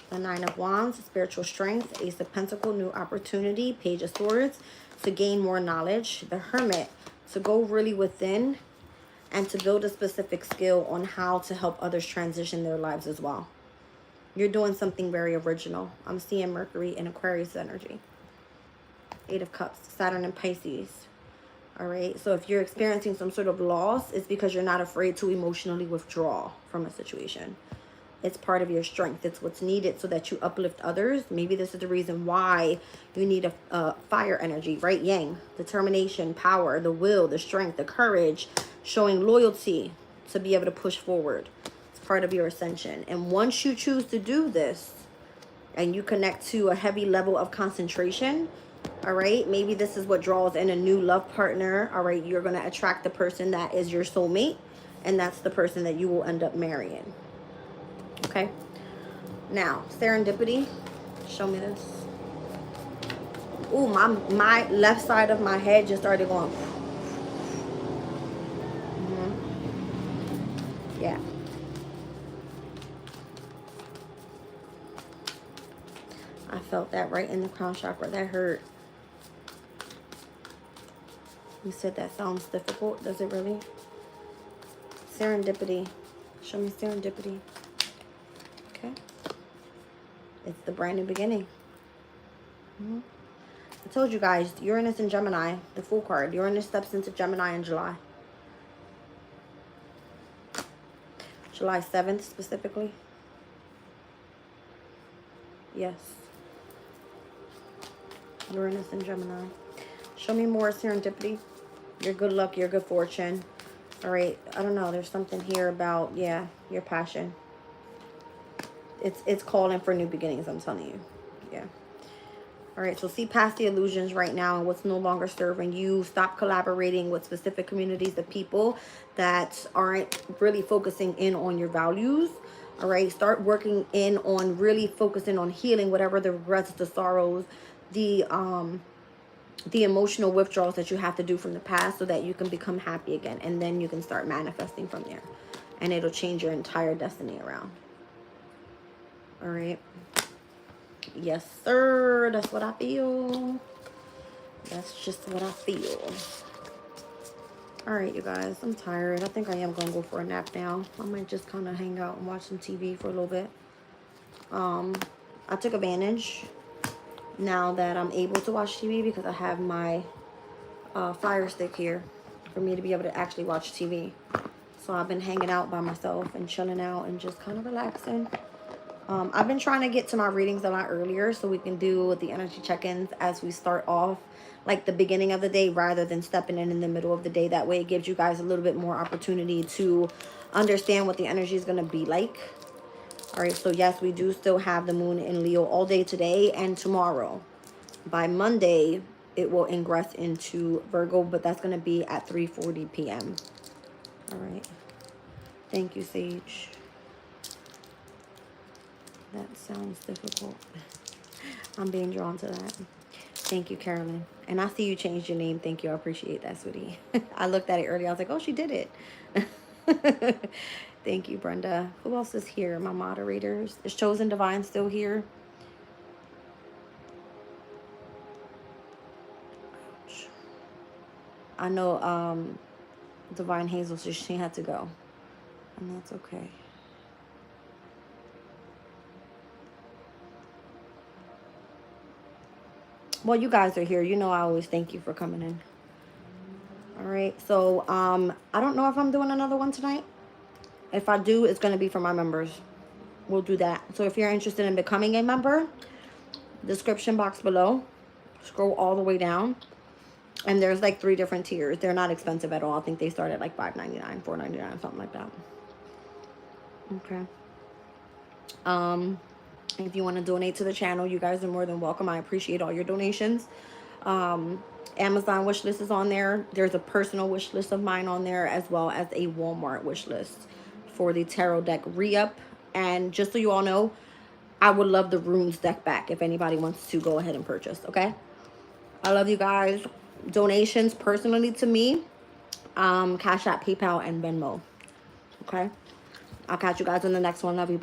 the 9 of Wands, spiritual strength, Ace of Pentacles, new opportunity, Page of Swords, to gain more knowledge, the Hermit, to go really within and to build a specific skill on how to help others transition their lives as well. You're doing something very original. I'm seeing Mercury in Aquarius energy. 8 of Cups, Saturn and Pisces. All right, so if you're experiencing some sort of loss, it's because you're not afraid to emotionally withdraw from a situation. It's part of your strength. It's what's needed so that you uplift others. Maybe this is the reason why you need a fire energy, right? Yang, determination, power, the will, the strength, the courage, showing loyalty to be able to push forward. It's part of your ascension. And once you choose to do this and you connect to a heavy level of concentration, all right, maybe this is what draws in a new love partner. All right, you're going to attract the person that is your soulmate, and that's the person that you will end up marrying. Okay, now serendipity, show me this. Ooh, my left side of my head just started going. Yeah, I felt that right in the crown chakra. That hurt. You said that sounds difficult. Does it really? Serendipity. Show me serendipity. Okay. It's the brand new beginning. I told you guys, Uranus and Gemini, the Fool card. Uranus steps into Gemini in July. July 7th specifically. Yes. Uranus and Gemini. Show me more serendipity. Your good luck, your good fortune. All right. I don't know. There's something here about, yeah, your passion. It's calling for new beginnings, I'm telling you. Yeah. All right. So see past the illusions right now and what's no longer serving you. Stop collaborating with specific communities of people that aren't really focusing in on your values. All right. Start working in on really focusing on healing whatever the regrets, the sorrows, the emotional withdrawals that you have to do from the past so that you can become happy again. And then you can start manifesting from there. And it'll change your entire destiny around. All right. Yes, sir. That's what I feel. That's just what I feel. All right, you guys. I'm tired. I think I am going to go for a nap now. I might just kind of hang out and watch some TV for a little bit. I took advantage now that I'm able to watch TV because I have my Fire Stick here for me to be able to actually watch TV. So I've been hanging out by myself and chilling out and just kind of relaxing. I've been trying to get to my readings a lot earlier so we can do the energy check-ins as we start off, like the beginning of the day rather than stepping in the middle of the day. That way it gives you guys a little bit more opportunity to understand what the energy is going to be like. All right, so yes, we do still have the moon in Leo all day today and tomorrow. By Monday, it will ingress into Virgo, but that's going to be at 3:40 p.m. All right. Thank you, Sage. That sounds difficult. I'm being drawn to that. Thank you, Carolyn. And I see you changed your name. Thank you. I appreciate that, sweetie. I looked at it earlier. I was like, oh, she did it. Thank you, Brenda. Who else is here? My moderators. Is Chosen Divine still here? Ouch. I know Divine Hazel, so she had to go. And that's okay. Well, you guys are here. You know I always thank you for coming in. All right. So, I don't know if I'm doing another one tonight. If I do, it's going to be for my members. We'll do that. So if you're interested in becoming a member, description box below. Scroll all the way down. And there's like 3 different tiers. They're not expensive at all. I think they start at like $5.99, $4.99, something like that. Okay. If you want to donate to the channel, you guys are more than welcome. I appreciate all your donations. Amazon wish list is on there. There's a personal wish list of mine on there, as well as a Walmart wish list for the tarot deck re-up. And just so you all know, I would love the runes deck back if anybody wants to go ahead and purchase. Okay. I love you guys. Donations personally to me, Cash App, PayPal, and Venmo. Okay. I'll catch you guys in the next one. Love you.